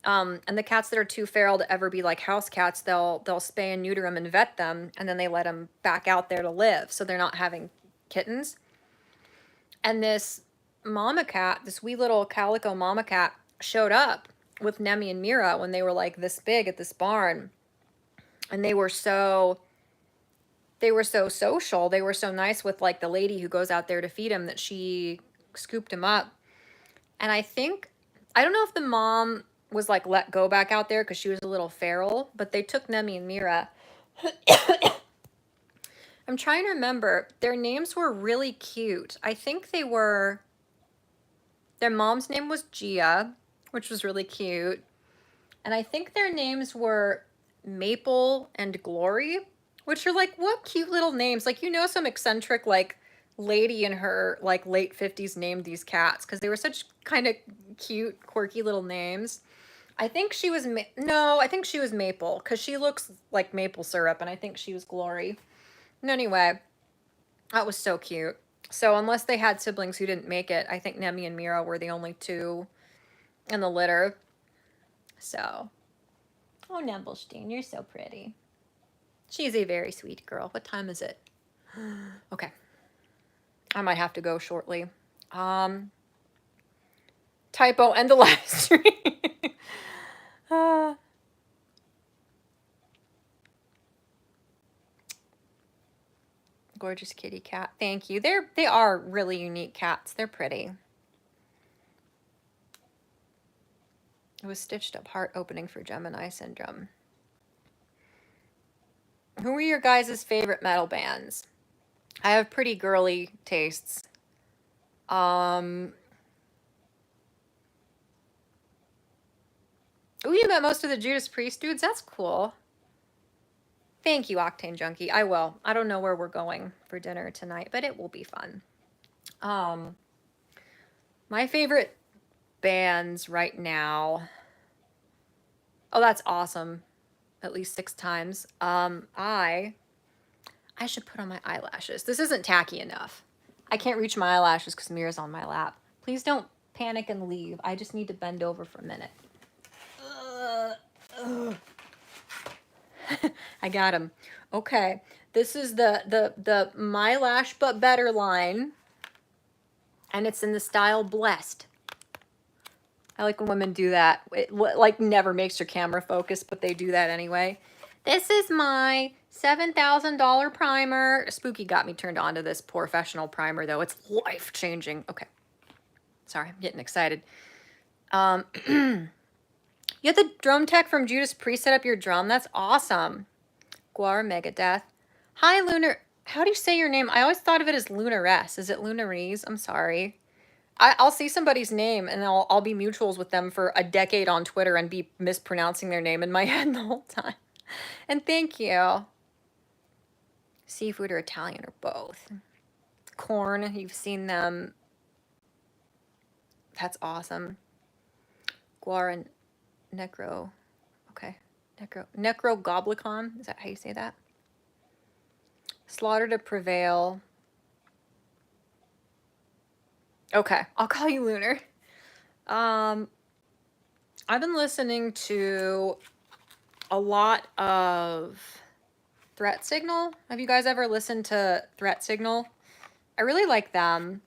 And the cats that are too feral to ever be like house cats, they'll spay and neuter them and vet them, and then they let them back out there to live, so they're not having kittens. And this mama cat, this wee little calico mama cat, showed up with Nemi and Mira when they were like this big at this barn, and they were so social. They were so nice with like the lady who goes out there to feed them that she scooped him up. And I don't know if the mom was like let go back out there because she was a little feral, but they took Nemi and Mira. I'm trying to remember. Their names were really cute. I think they were, their mom's name was Gia, which was really cute. And I think their names were Maple and Glory, which are like, what cute little names. Like, you know, some eccentric like lady in her like late 50s named these cats because they were such kind of cute, quirky little names. I think she was, no, I think she was Maple because she looks like maple syrup, and I think she was Glory. And anyway, that was so cute. So unless they had siblings who didn't make it, I think Nemi and Mira were the only two in the litter. So, oh, Nemblestein, you're so pretty. She's a very sweet girl. What time is it? Okay. I might have to go shortly. Typo, end the live stream. Gorgeous kitty cat. Thank you. They are really unique cats. They're pretty. It was stitched up heart opening for Gemini syndrome. Who are your guys' favorite metal bands? I have pretty girly tastes. Oh, you met most of the Judas Priest dudes? That's cool. Thank you, Octane Junkie. I will. I don't know where we're going for dinner tonight, but it will be fun. My favorite bands right now. Oh, that's awesome. At least 6 times. I should put on my eyelashes. This isn't tacky enough. I can't reach my eyelashes because Mira's on my lap. Please don't panic and leave. I just need to bend over for a minute. I got him. Okay. This is the My Lash But Better line. And it's in the style Blessed. I like when women do that. It like never makes your camera focus, but they do that anyway. This is my $7,000 primer. Spooky got me turned on to this professional primer, though. It's life-changing. Okay. Sorry, I'm getting excited. You had the drum tech from Judas Priest set up your drum. That's awesome. Guar Megadeth. Hi, Lunar. How do you say your name? I always thought of it as Lunaress. Is it Lunarese? I'm sorry. I'll see somebody's name and I'll be mutuals with them for a decade on Twitter and be mispronouncing their name in my head the whole time. And thank you. Seafood or Italian or both. Corn, you've seen them. That's awesome. Guar and Necro. Okay. Necro Goblicon. Is that how you say that? Slaughter to Prevail. Okay, I'll call you Lunar. I've been listening to a lot of Threat Signal. Have you guys ever listened to Threat Signal? I really like them.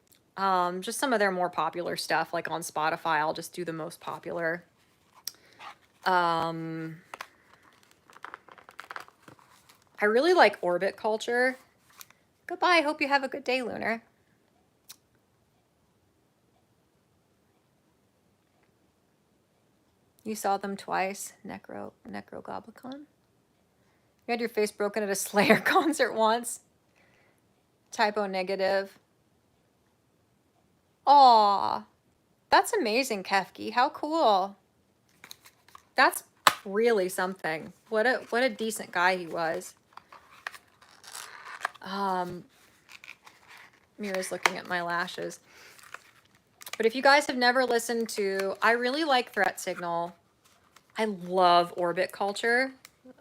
Just some of their more popular stuff, like on Spotify, I'll just do the most popular. I really like Orbit Culture. Goodbye, hope you have a good day, Lunar. You saw them twice, Necro Goblicon. You had your face broken at a Slayer concert once. Typo negative. Aw, that's amazing, Kefki. How cool. That's really something. What a decent guy he was. Mira's looking at my lashes. But if you guys have never listened to, I really like Threat Signal. I love Orbit Culture.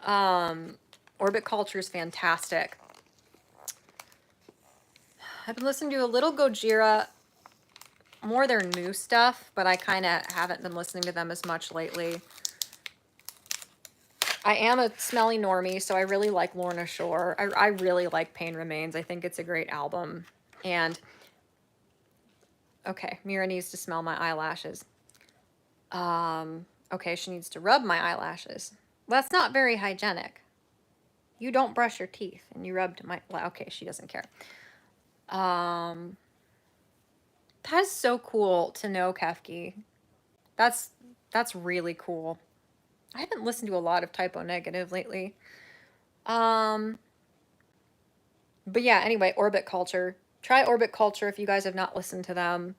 Orbit Culture is fantastic. I've been listening to a little Gojira, more their new stuff, but I kind of haven't been listening to them as much lately. I am a smelly normie, so I really like Lorna Shore. I really like Pain Remains. I think it's a great album. And, okay, Mira needs to smell my eyelashes. Okay, she needs to rub my eyelashes. Well, that's not very hygienic. You don't brush your teeth, and you rubbed my, okay, she doesn't care. That is so cool to know, Kefki. That's that's really cool. I haven't listened to a lot of Typo Negative lately. Um, but yeah, anyway, Orbit Culture. Try Orbit Culture if you guys have not listened to them.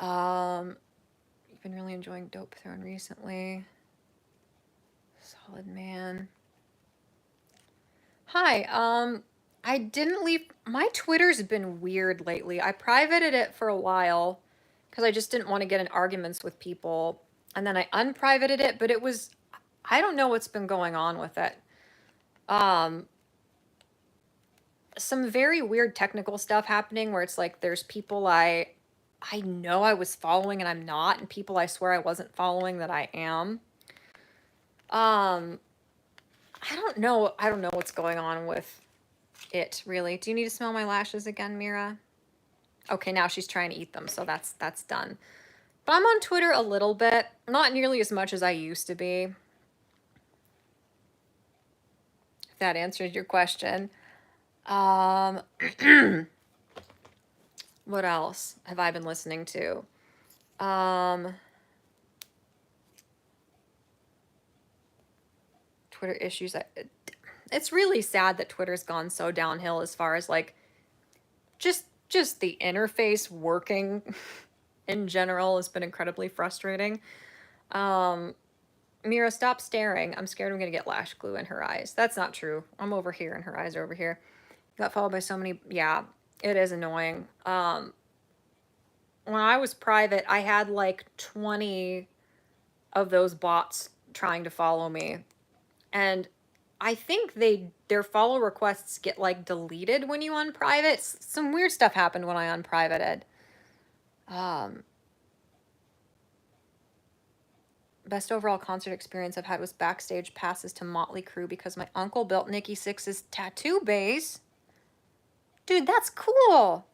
You've been really enjoying Dope Throne recently. Solid Man. Hi, I didn't leave. My Twitter's been weird lately. I privated it for a while because I just didn't want to get in arguments with people. And then I unprivated it, but it was, I don't know what's been going on with it. Um, some very weird technical stuff happening where it's like there's people I know I was following and I'm not, and people I swear I wasn't following that I am. Um, I don't know. I don't know what's going on with it, really. Do you need to smell my lashes again, Mira? Okay, now she's trying to eat them, so that's done. But I'm on Twitter a little bit, not nearly as much as I used to be. If that answers your question. Um, what else have I been listening to? Twitter issues. It's really sad that Twitter's gone so downhill as far as like just the interface working in general has been incredibly frustrating. Mira, stop staring. I'm scared I'm gonna get lash glue in her eyes. That's not true. I'm over here and her eyes are over here. Got followed by so many. Yeah, it is annoying. When I was private, I had like 20 of those bots trying to follow me, and I think their follow requests get like deleted when you unprivate. Some weird stuff happened when I unprivated. Best overall concert experience I've had was backstage passes to Motley Crue because my uncle built Nikki Sixx's tattoo base. Dude, that's cool.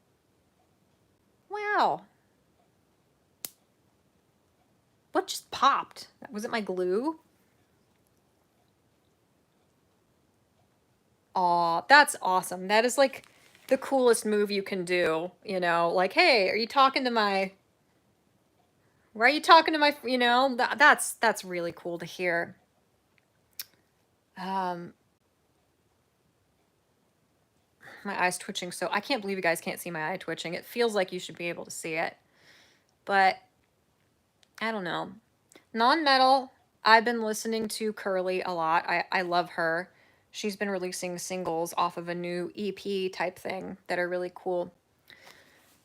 Wow. What just popped? Was it my glue? Aw, that's awesome. That is like the coolest move you can do, you know? Like, hey, are you talking to my... Why are you talking to my... You know? That's really cool to hear. My eye's twitching, so I can't believe you guys can't see my eye twitching. It feels like you should be able to see it. But I don't know. Non-metal, I've been listening to Curly a lot. I love her. She's been releasing singles off of a new EP type thing that are really cool.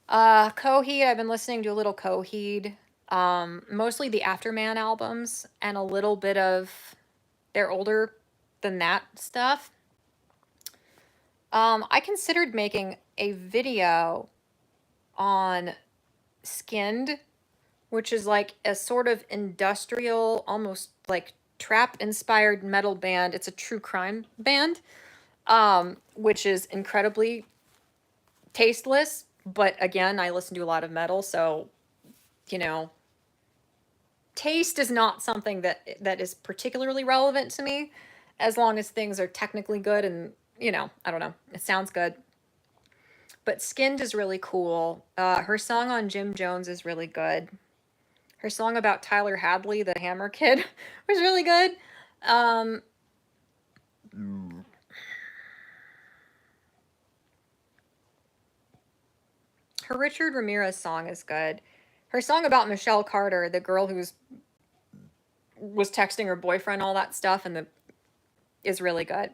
Coheed, I've been listening to a little Coheed. Mostly the Afterman albums and a little bit of their older than that stuff. I considered making a video on Skinned, which is like a sort of industrial, almost like trap-inspired metal band. It's a true crime band, which is incredibly tasteless. But again, I listen to a lot of metal, so, you know, taste is not something that is particularly relevant to me, as long as things are technically good and, you know, I don't know, it sounds good. But Skinned is really cool. Her song on Jim Jones is really good. Her song about Tyler Hadley, the Hammer Kid, was really good. Her Richard Ramirez song is good. Her song about Michelle Carter, the girl who's was texting her boyfriend all that stuff, and is really good.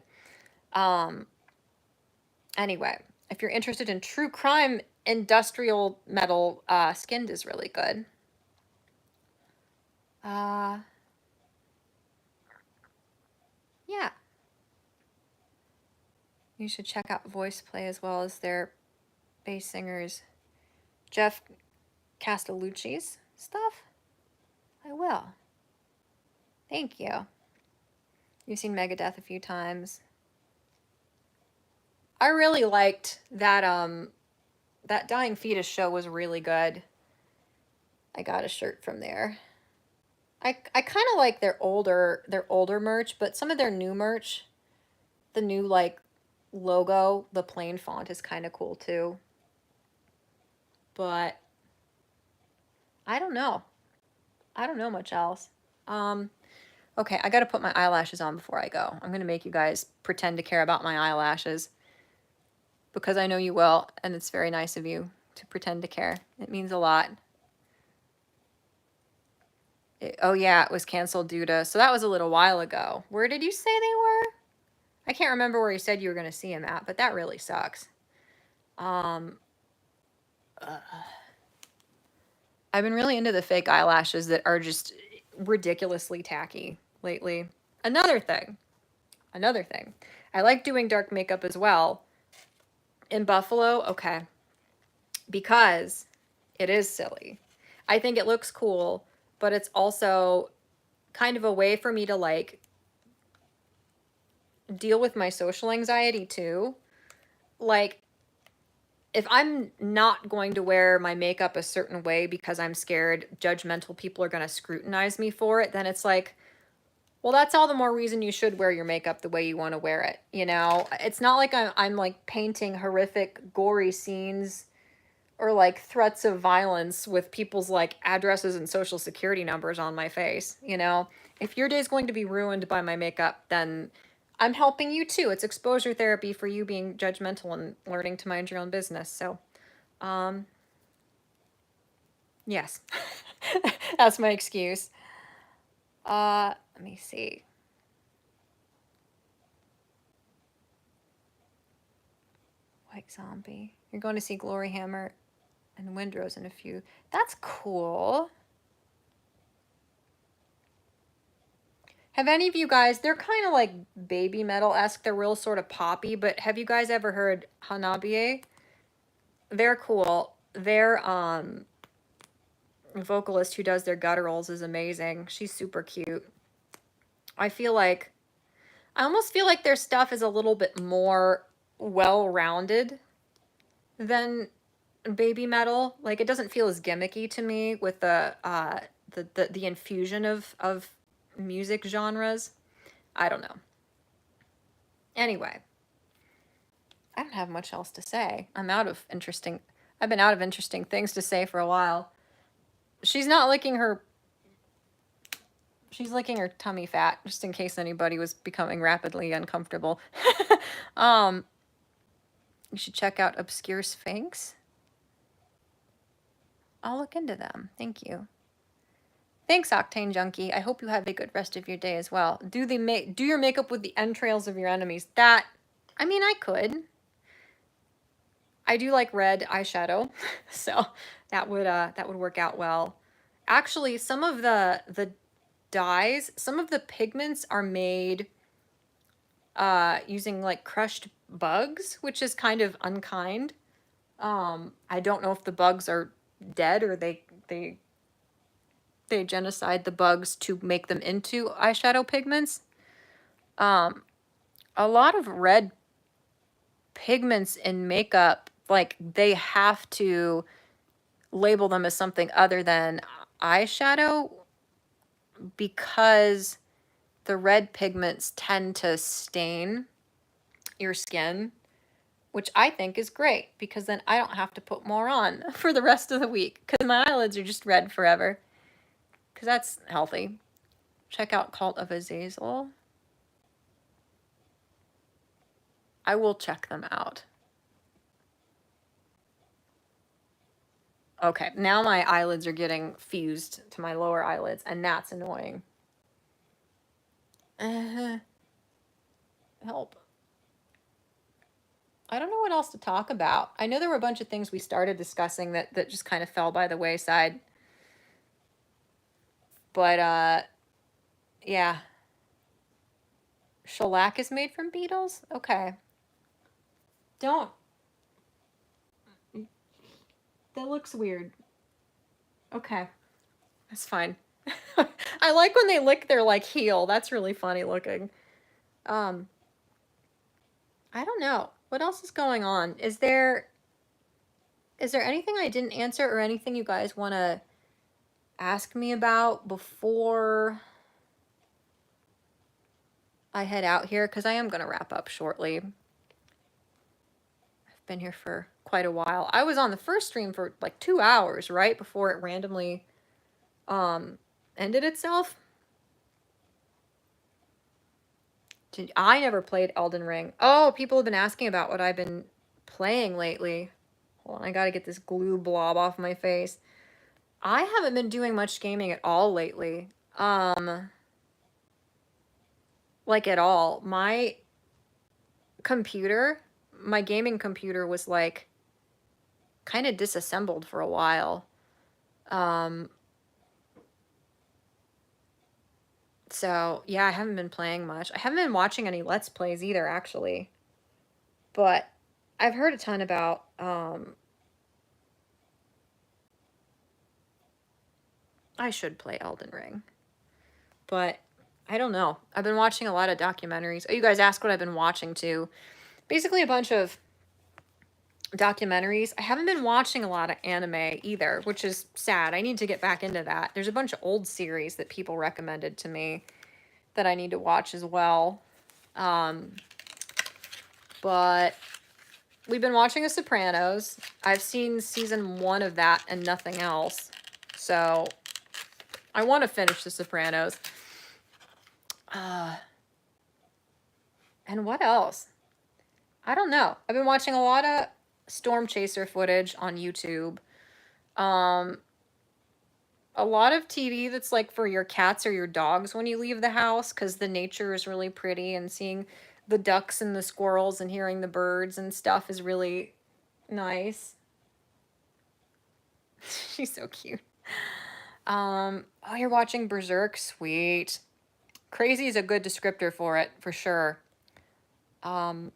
Anyway, if you're interested in true crime industrial metal, Skinned is really good. Yeah. You should check out Voice Play as well as their bass singers Jeff Castellucci's stuff. I will. Thank you. You've seen Megadeth a few times. I really liked that that Dying Fetus show was really good. I got a shirt from there. I kind of like their older merch, but some of their new merch, the new like logo, the plain font is kind of cool too. But don't know. I don't know much else. Okay, I gotta put my eyelashes on before I go. I'm gonna make you guys pretend to care about my eyelashes because I know you will, and it's very nice of you to pretend to care. It means a lot. Oh yeah, it was canceled due to, so that was a little while ago. Where did you say they were? I can't remember where you said you were gonna see them at, but that really sucks. Um, I've been really into the fake eyelashes that are just ridiculously tacky lately. Another thing. I like doing dark makeup as well. In Buffalo, okay. Because it is silly. I think it looks cool, but it's also kind of a way for me to like deal with my social anxiety too. Like, if I'm not going to wear my makeup a certain way because I'm scared judgmental people are going to scrutinize me for it, then it's like, well, that's all the more reason you should wear your makeup the way you want to wear it. You know, it's not like I'm like painting horrific, gory scenes or like threats of violence with people's like addresses and social security numbers on my face. You know, if your day's going to be ruined by my makeup, then I'm helping you too. It's exposure therapy for you being judgmental and learning to mind your own business. So, um, yes, that's my excuse. Let me see. White Zombie. You're going to see Glory Hammer and Windrose in a few. That's cool. Have any of you guys, they're kind of like baby metal-esque. They're real sort of poppy, but have you guys ever heard Hanabiye? They're cool. Their vocalist who does their gutturals is amazing. She's super cute. I almost feel like their stuff is a little bit more well-rounded than baby metal. Like, it doesn't feel as gimmicky to me with the infusion of music genres. I don't know. Anyway, I don't have much else to say. I've been out of interesting things to say for a while. She's not licking her, she's licking her tummy fat, just in case anybody was becoming rapidly uncomfortable. You should check out Obscure Sphinx. I'll look into them. Thank you. Thanks, Octane Junkie. I hope you have a good rest of your day as well. Do your makeup with the entrails of your enemies. I mean, I could. I do like red eyeshadow, so that would work out well. Actually, some of the dyes, some of the pigments are made using like crushed bugs, which is kind of unkind. I don't know if the bugs are dead or they genocide the bugs to make them into eyeshadow pigments. A lot of red pigments in makeup, like, they have to label them as something other than eyeshadow because the red pigments tend to stain your skin, which I think is great because then I don't have to put more on for the rest of the week because my eyelids are just red forever, because that's healthy. Check out Cult of Azazel. I will check them out. Okay, now my eyelids are getting fused to my lower eyelids, and that's annoying. Help. I don't know what else to talk about. I know there were a bunch of things we started discussing that just kind of fell by the wayside. But, yeah. Shellac is made from beetles? Okay. Don't. That looks weird. Okay. That's fine. I like when they lick their, like, heel. That's really funny looking. I don't know. What else is going on? Is there anything I didn't answer or anything you guys want to ask me about before I head out here? Because I am going to wrap up shortly. I've been here for quite a while. I was on the first stream for like 2 hours, right? Before it randomly ended itself. I never played Elden Ring. Oh, people have been asking about what I've been playing lately. Hold on, I gotta get this glue blob off my face. I haven't been doing much gaming at all lately. Like at all. My gaming computer was like kind of disassembled for a while. So yeah, I haven't been playing much. I haven't been watching any Let's Plays either, actually. But I've heard a ton about I should play Elden Ring. But I don't know. I've been watching a lot of documentaries. Oh, you guys asked what I've been watching too. Basically a bunch of documentaries. I haven't been watching a lot of anime either, which is sad. I need to get back into that. There's a bunch of old series that people recommended to me that I need to watch as well. But we've been watching The Sopranos. I've seen season 1 of that and nothing else. So I want to finish The Sopranos. And what else? I don't know. I've been watching a lot of storm chaser footage on YouTube. A lot of TV that's like for your cats or your dogs when you leave the house, because the nature is really pretty, and seeing the ducks and the squirrels and hearing the birds and stuff is really nice. She's so cute. Oh, you're watching Berserk? Sweet. Crazy is a good descriptor for it, for sure. How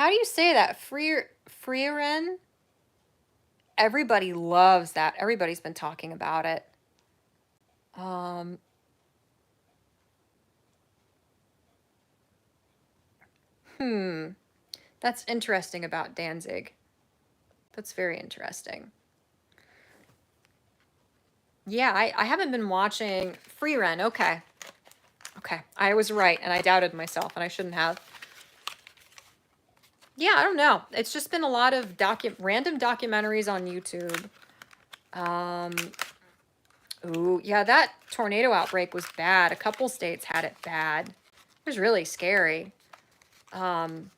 do you say that? Frieren? Everybody loves that. Everybody's been talking about it. That's interesting about Danzig. That's very interesting. Yeah, I haven't been watching Frieren. Okay. Okay. I was right, and I doubted myself, and I shouldn't have. Yeah, I don't know. It's just been a lot of random documentaries on YouTube. Ooh, yeah, that tornado outbreak was bad. A couple states had it bad. It was really scary. And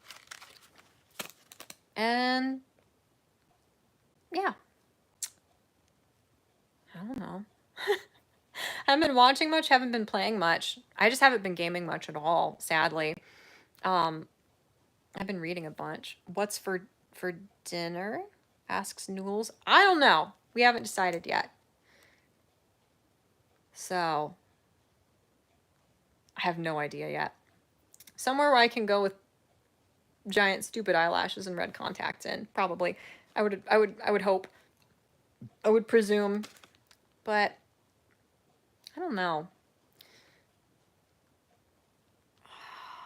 yeah. I don't know. I haven't been watching much, haven't been playing much. I just haven't been gaming much at all, sadly. I've been reading a bunch. What's for dinner? Asks Nools. I don't know. We haven't decided yet. So, I have no idea yet. Somewhere where I can go with giant stupid eyelashes and red contacts in, probably. I would hope. I would presume. But I don't know.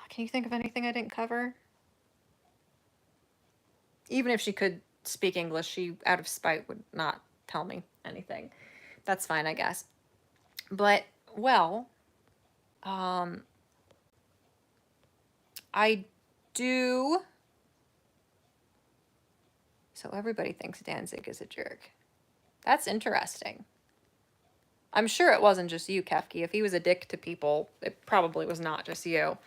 Can you think of anything I didn't cover? Even if she could speak English, she, out of spite, would not tell me anything. That's fine, I guess. But, well, I do. So everybody thinks Danzig is a jerk. That's interesting. I'm sure it wasn't just you, Kefki. If he was a dick to people, it probably was not just you.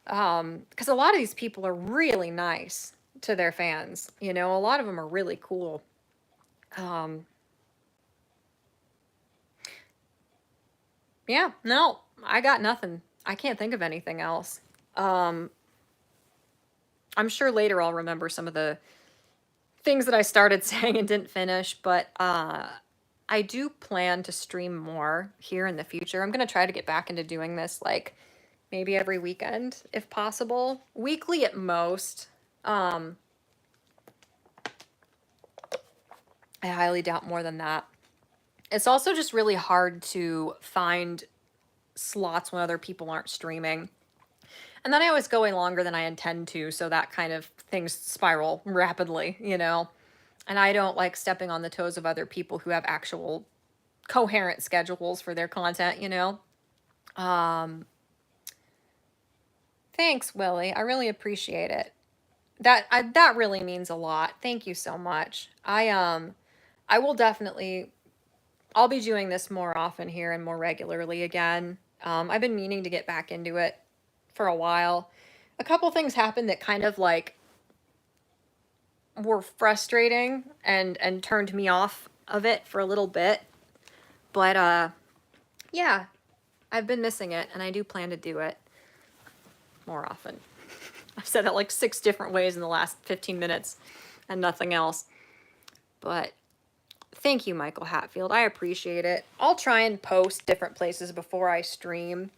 Because a lot of these people are really nice to their fans. You know, a lot of them are really cool. Yeah, no, I got nothing. I can't think of anything else. I'm sure later I'll remember some of the things that I started saying and didn't finish, but I do plan to stream more here in the future. I'm going to try to get back into doing this like maybe every weekend if possible. Weekly at most. I highly doubt more than that. It's also just really hard to find slots when other people aren't streaming. And then I always go way longer than I intend to, so that kind of things spiral rapidly, you know? And I don't like stepping on the toes of other people who have actual coherent schedules for their content, you know? Thanks, Willie. I really appreciate it. That really means a lot. Thank you so much. I will definitely I'll be doing this more often here and more regularly again. I've been meaning to get back into it for a while. A couple things happened that kind of like were frustrating and turned me off of it for a little bit. But yeah, I've been missing it, and I do plan to do it more often. I've said it like 6 different ways in the last 15 minutes and nothing else. But thank you, Michael Hatfield. I appreciate it. I'll try and post different places before I stream.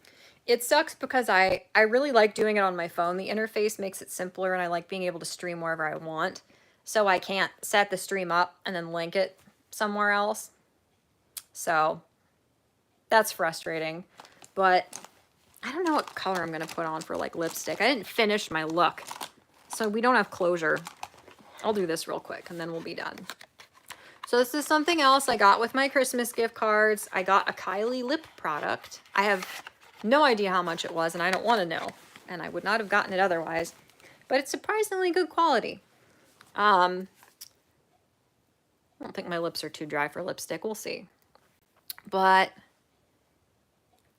It sucks because I really like doing it on my phone. The interface makes it simpler, and I like being able to stream wherever I want. So I can't set the stream up and then link it somewhere else. So that's frustrating. But I don't know what color I'm going to put on for like lipstick. I didn't finish my look, so we don't have closure. I'll do this real quick and then we'll be done. So this is something else I got with my Christmas gift cards. I got a Kylie lip product. I have no idea how much it was, and I don't want to know, and I would not have gotten it otherwise, but it's surprisingly good quality. I don't think my lips are too dry for lipstick. We'll see. But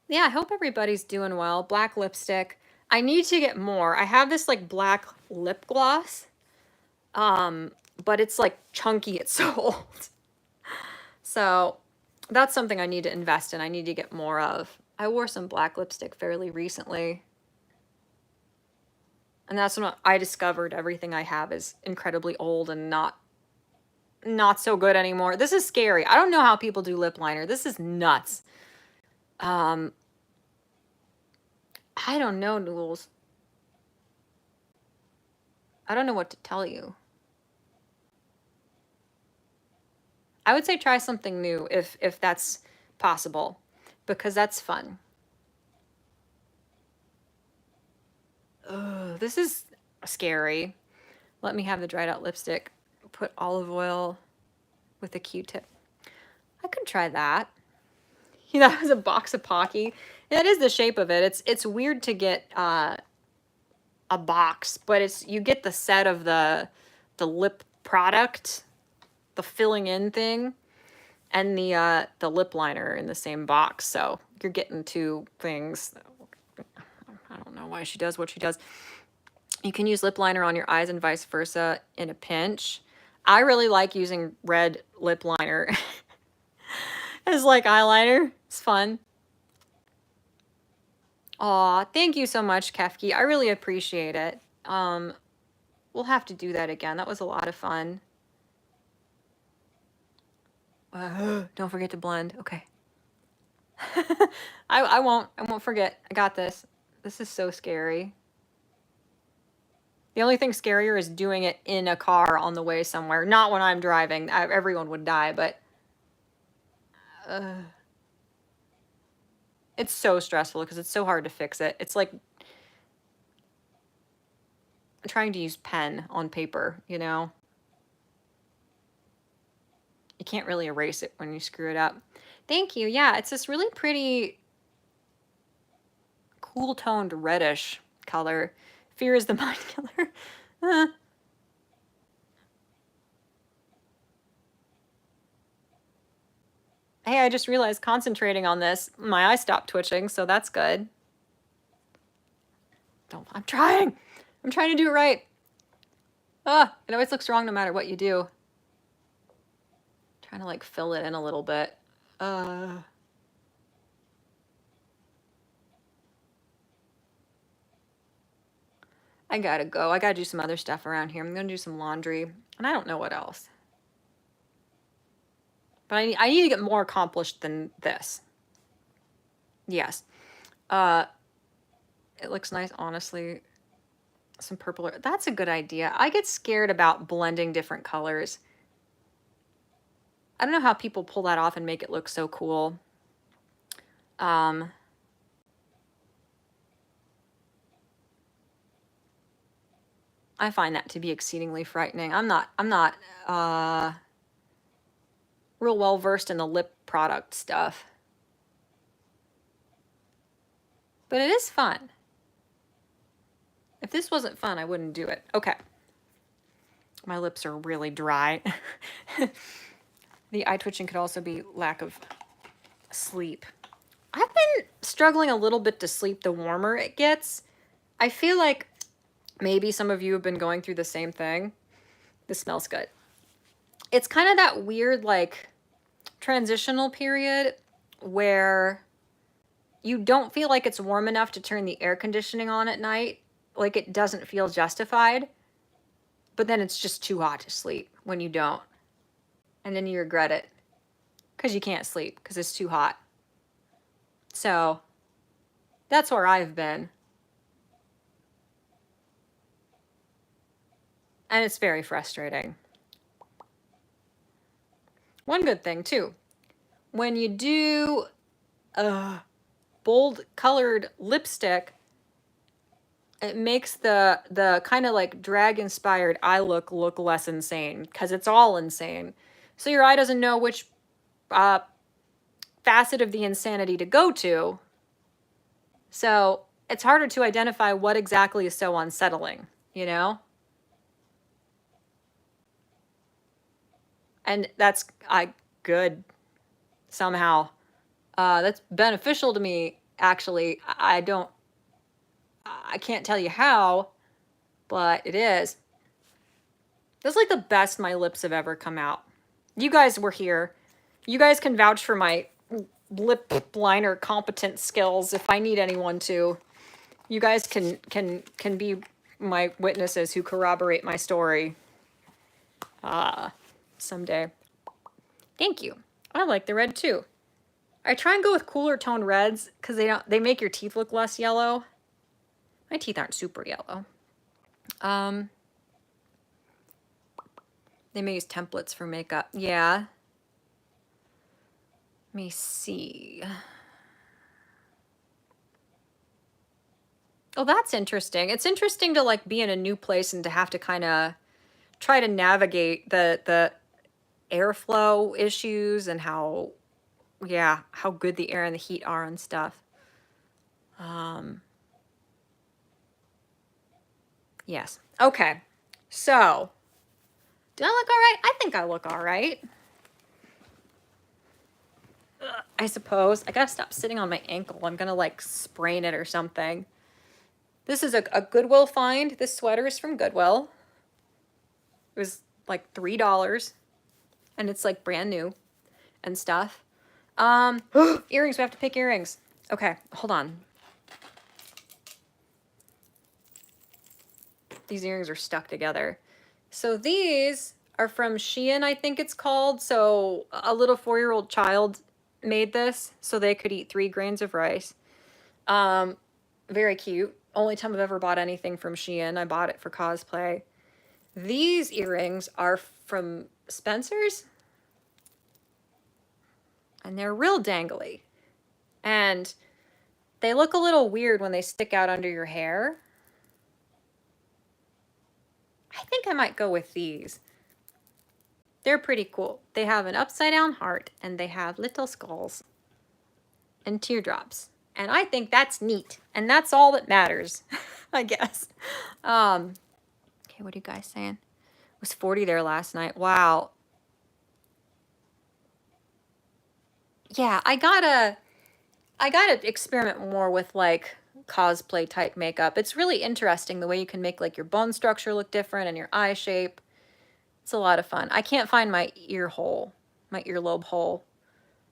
yeah, I hope everybody's doing well. Black lipstick. I need to get more. I have this like black lip gloss, but it's like chunky. It's so old. So that's something I need to invest in. I need to get more of. I wore some black lipstick fairly recently. And that's when I discovered everything I have is incredibly old and not so good anymore. This is scary. I don't know how people do lip liner. This is nuts. I don't know, Nools. I don't know what to tell you. I would say try something new if that's possible, because that's fun. Ugh, this is scary. Let me have the dried out lipstick. Put olive oil with a Q-tip. I could try that. Yeah, that was a box of Pocky. That is the shape of it. It's weird to get a box, but you get the set of the lip product, the filling in thing, and the lip liner in the same box. So you're getting 2 things. I don't know why she does what she does. You can use lip liner on your eyes and vice versa in a pinch. I really like using red lip liner as like eyeliner. It's fun. Aw, thank you so much, Kefki. I really appreciate it. We'll have to do that again. That was a lot of fun. Don't forget to blend. Okay. I won't forget. I got this. This is so scary. The only thing scarier is doing it in a car on the way somewhere. Not when I'm driving. Everyone would die, but it's so stressful because it's so hard to fix it. It's like trying to use pen on paper, you know? You can't really erase it when you screw it up. Thank you. Yeah, it's this really pretty cool toned reddish color. Fear is the mind killer. Hey, I just realized concentrating on this, my eye stopped twitching, so that's good. I'm trying to do it right. It always looks wrong no matter what you do. Trying to like fill it in a little bit. I gotta go. I gotta do some other stuff around here. I'm gonna do some laundry, and I don't know what else. But I need to get more accomplished than this. Yes. It looks nice, honestly. Some purple. That's a good idea. I get scared about blending different colors. I don't know how people pull that off and make it look so cool. I find that to be exceedingly frightening. I'm not real well versed in the lip product stuff. But it is fun. If this wasn't fun, I wouldn't do it. Okay. My lips are really dry. The eye twitching could also be lack of sleep. I've been struggling a little bit to sleep the warmer it gets. I feel like maybe some of you have been going through the same thing. This smells good. It's kind of that weird, like, transitional period where you don't feel like it's warm enough to turn the air conditioning on at night. Like, it doesn't feel justified. But then it's just too hot to sleep when you don't. And then you regret it because you can't sleep because it's too hot. So that's where I've been. And it's very frustrating. One good thing too, when you do bold colored lipstick, it makes the kind of like drag inspired eye look less insane because it's all insane. So your eye doesn't know which facet of the insanity to go to. So it's harder to identify what exactly is so unsettling, you know? And that's good somehow. That's beneficial to me, actually. I can't tell you how, but it is. This is like the best my lips have ever come out. You guys were here. You guys can vouch for my lip liner competent skills if I need anyone to. You guys can be my witnesses who corroborate my story. Someday. Thank you. I like the red too. I try and go with cooler tone reds because they make your teeth look less yellow. My teeth aren't super yellow. They may use templates for makeup. Yeah. Let me see. Oh, that's interesting. It's interesting to like be in a new place and to have to kind of try to navigate the airflow issues and how good the air and the heat are and stuff. Yes. Okay. So, do I look all right? I think I look all right. I suppose. I gotta stop sitting on my ankle. I'm gonna like sprain it or something. This is a Goodwill find. This sweater is from Goodwill. It was like $3 and it's like brand new and stuff. Earrings, we have to pick earrings. Okay, hold on. These earrings are stuck together. So these are from Shein, I think it's called. So a little 4-year-old child made this so they could eat 3 grains of rice. Very cute. Only time I've ever bought anything from Shein. I bought it for cosplay. These earrings are from Spencer's. And they're real dangly. And they look a little weird when they stick out under your hair. I think I might go with these. They're pretty cool. They have an upside down heart and they have little skulls and teardrops. And I think that's neat. And that's all that matters, I guess. Okay, what are you guys saying? It was 40 there last night. Wow. Yeah, I gotta experiment more with like cosplay type makeup. It's really interesting the way you can make like your bone structure look different and your eye shape. It's a lot of fun. I can't find my ear hole, my earlobe hole.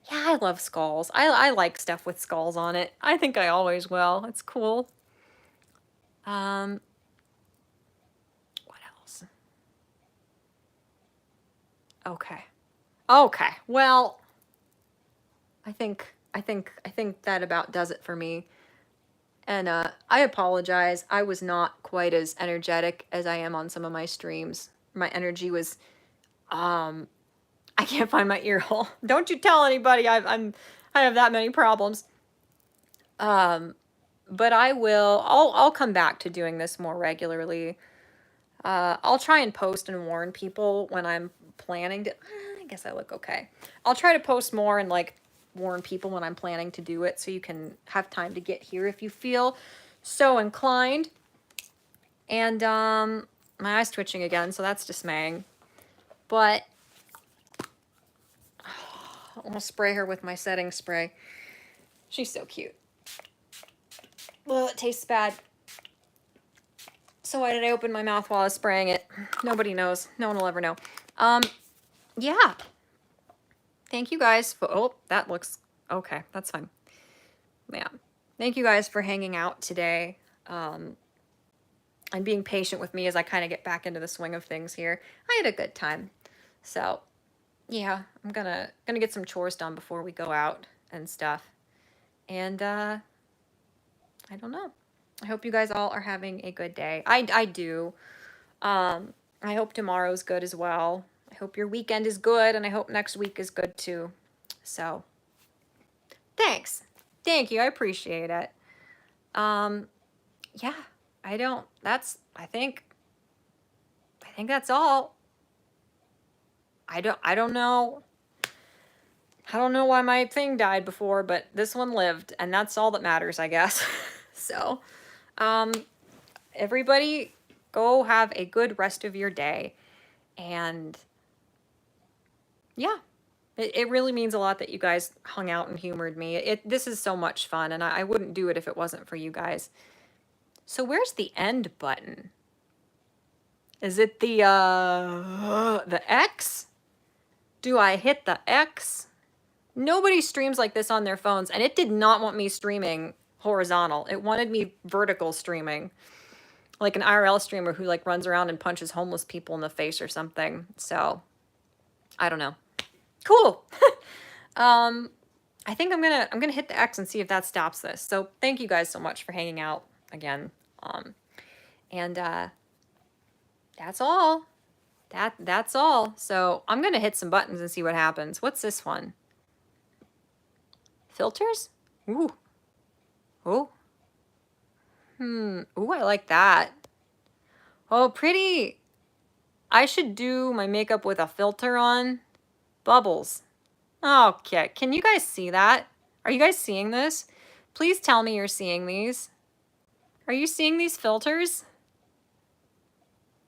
Yeah, I love skulls. I like stuff with skulls on it. I think I always will. It's cool. What else? Okay. Okay. Well, I think that about does it for me. And I apologize. I was not quite as energetic as I am on some of my streams. My energy was I can't find my ear hole. Don't you tell anybody I have that many problems. But I'll come back to doing this more regularly. I'll try and post and warn people when I'm planning to, I guess I look okay. I'll try to post more and like warn people when I'm planning to do it so you can have time to get here if you feel so inclined. And my eye's twitching again, so that's dismaying. But I'll spray her with my setting spray. She's so cute. Well, it tastes bad. So why did I open my mouth while I was spraying it? Nobody knows. No one will ever know. Yeah. Thank you guys for, oh, that looks, okay, that's fine. Yeah. Thank you guys for hanging out today. And being patient with me as I kind of get back into the swing of things here. I had a good time. So, yeah, I'm gonna get some chores done before we go out and stuff. And I don't know. I hope you guys all are having a good day. I do. I hope tomorrow's good as well. I hope your weekend is good, and I hope next week is good too. So, thanks. Thank you. I appreciate it. Yeah, I think that's all. I don't know. I don't know why my thing died before, but this one lived, and that's all that matters, I guess. So, everybody go have a good rest of your day. And yeah, it really means a lot that you guys hung out and humored me. This is so much fun, and I wouldn't do it if it wasn't for you guys. So where's the end button? Is it the X? Do I hit the X? Nobody streams like this on their phones, and it did not want me streaming horizontal. It wanted me vertical streaming. Like an IRL streamer who like runs around and punches homeless people in the face or something. So, I don't know. Cool. I think I'm gonna hit the X and see if that stops this. So thank you guys so much for hanging out again. And that's all. That's all. So I'm gonna hit some buttons and see what happens. What's this one? Filters? Ooh. Oh. Ooh, I like that. Oh, pretty. I should do my makeup with a filter on. Bubbles. Okay, can you guys see that? Are you guys seeing this? Please tell me you're seeing these. Are you seeing these filters?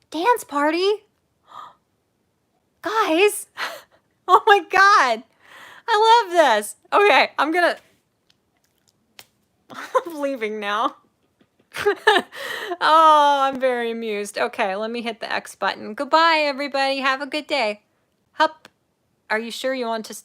Dance party? Guys! Oh my god! I love this! Okay, I'm leaving now. Oh, I'm very amused. Okay, let me hit the X button. Goodbye, everybody. Have a good day. Hup. Are you sure you want to stop?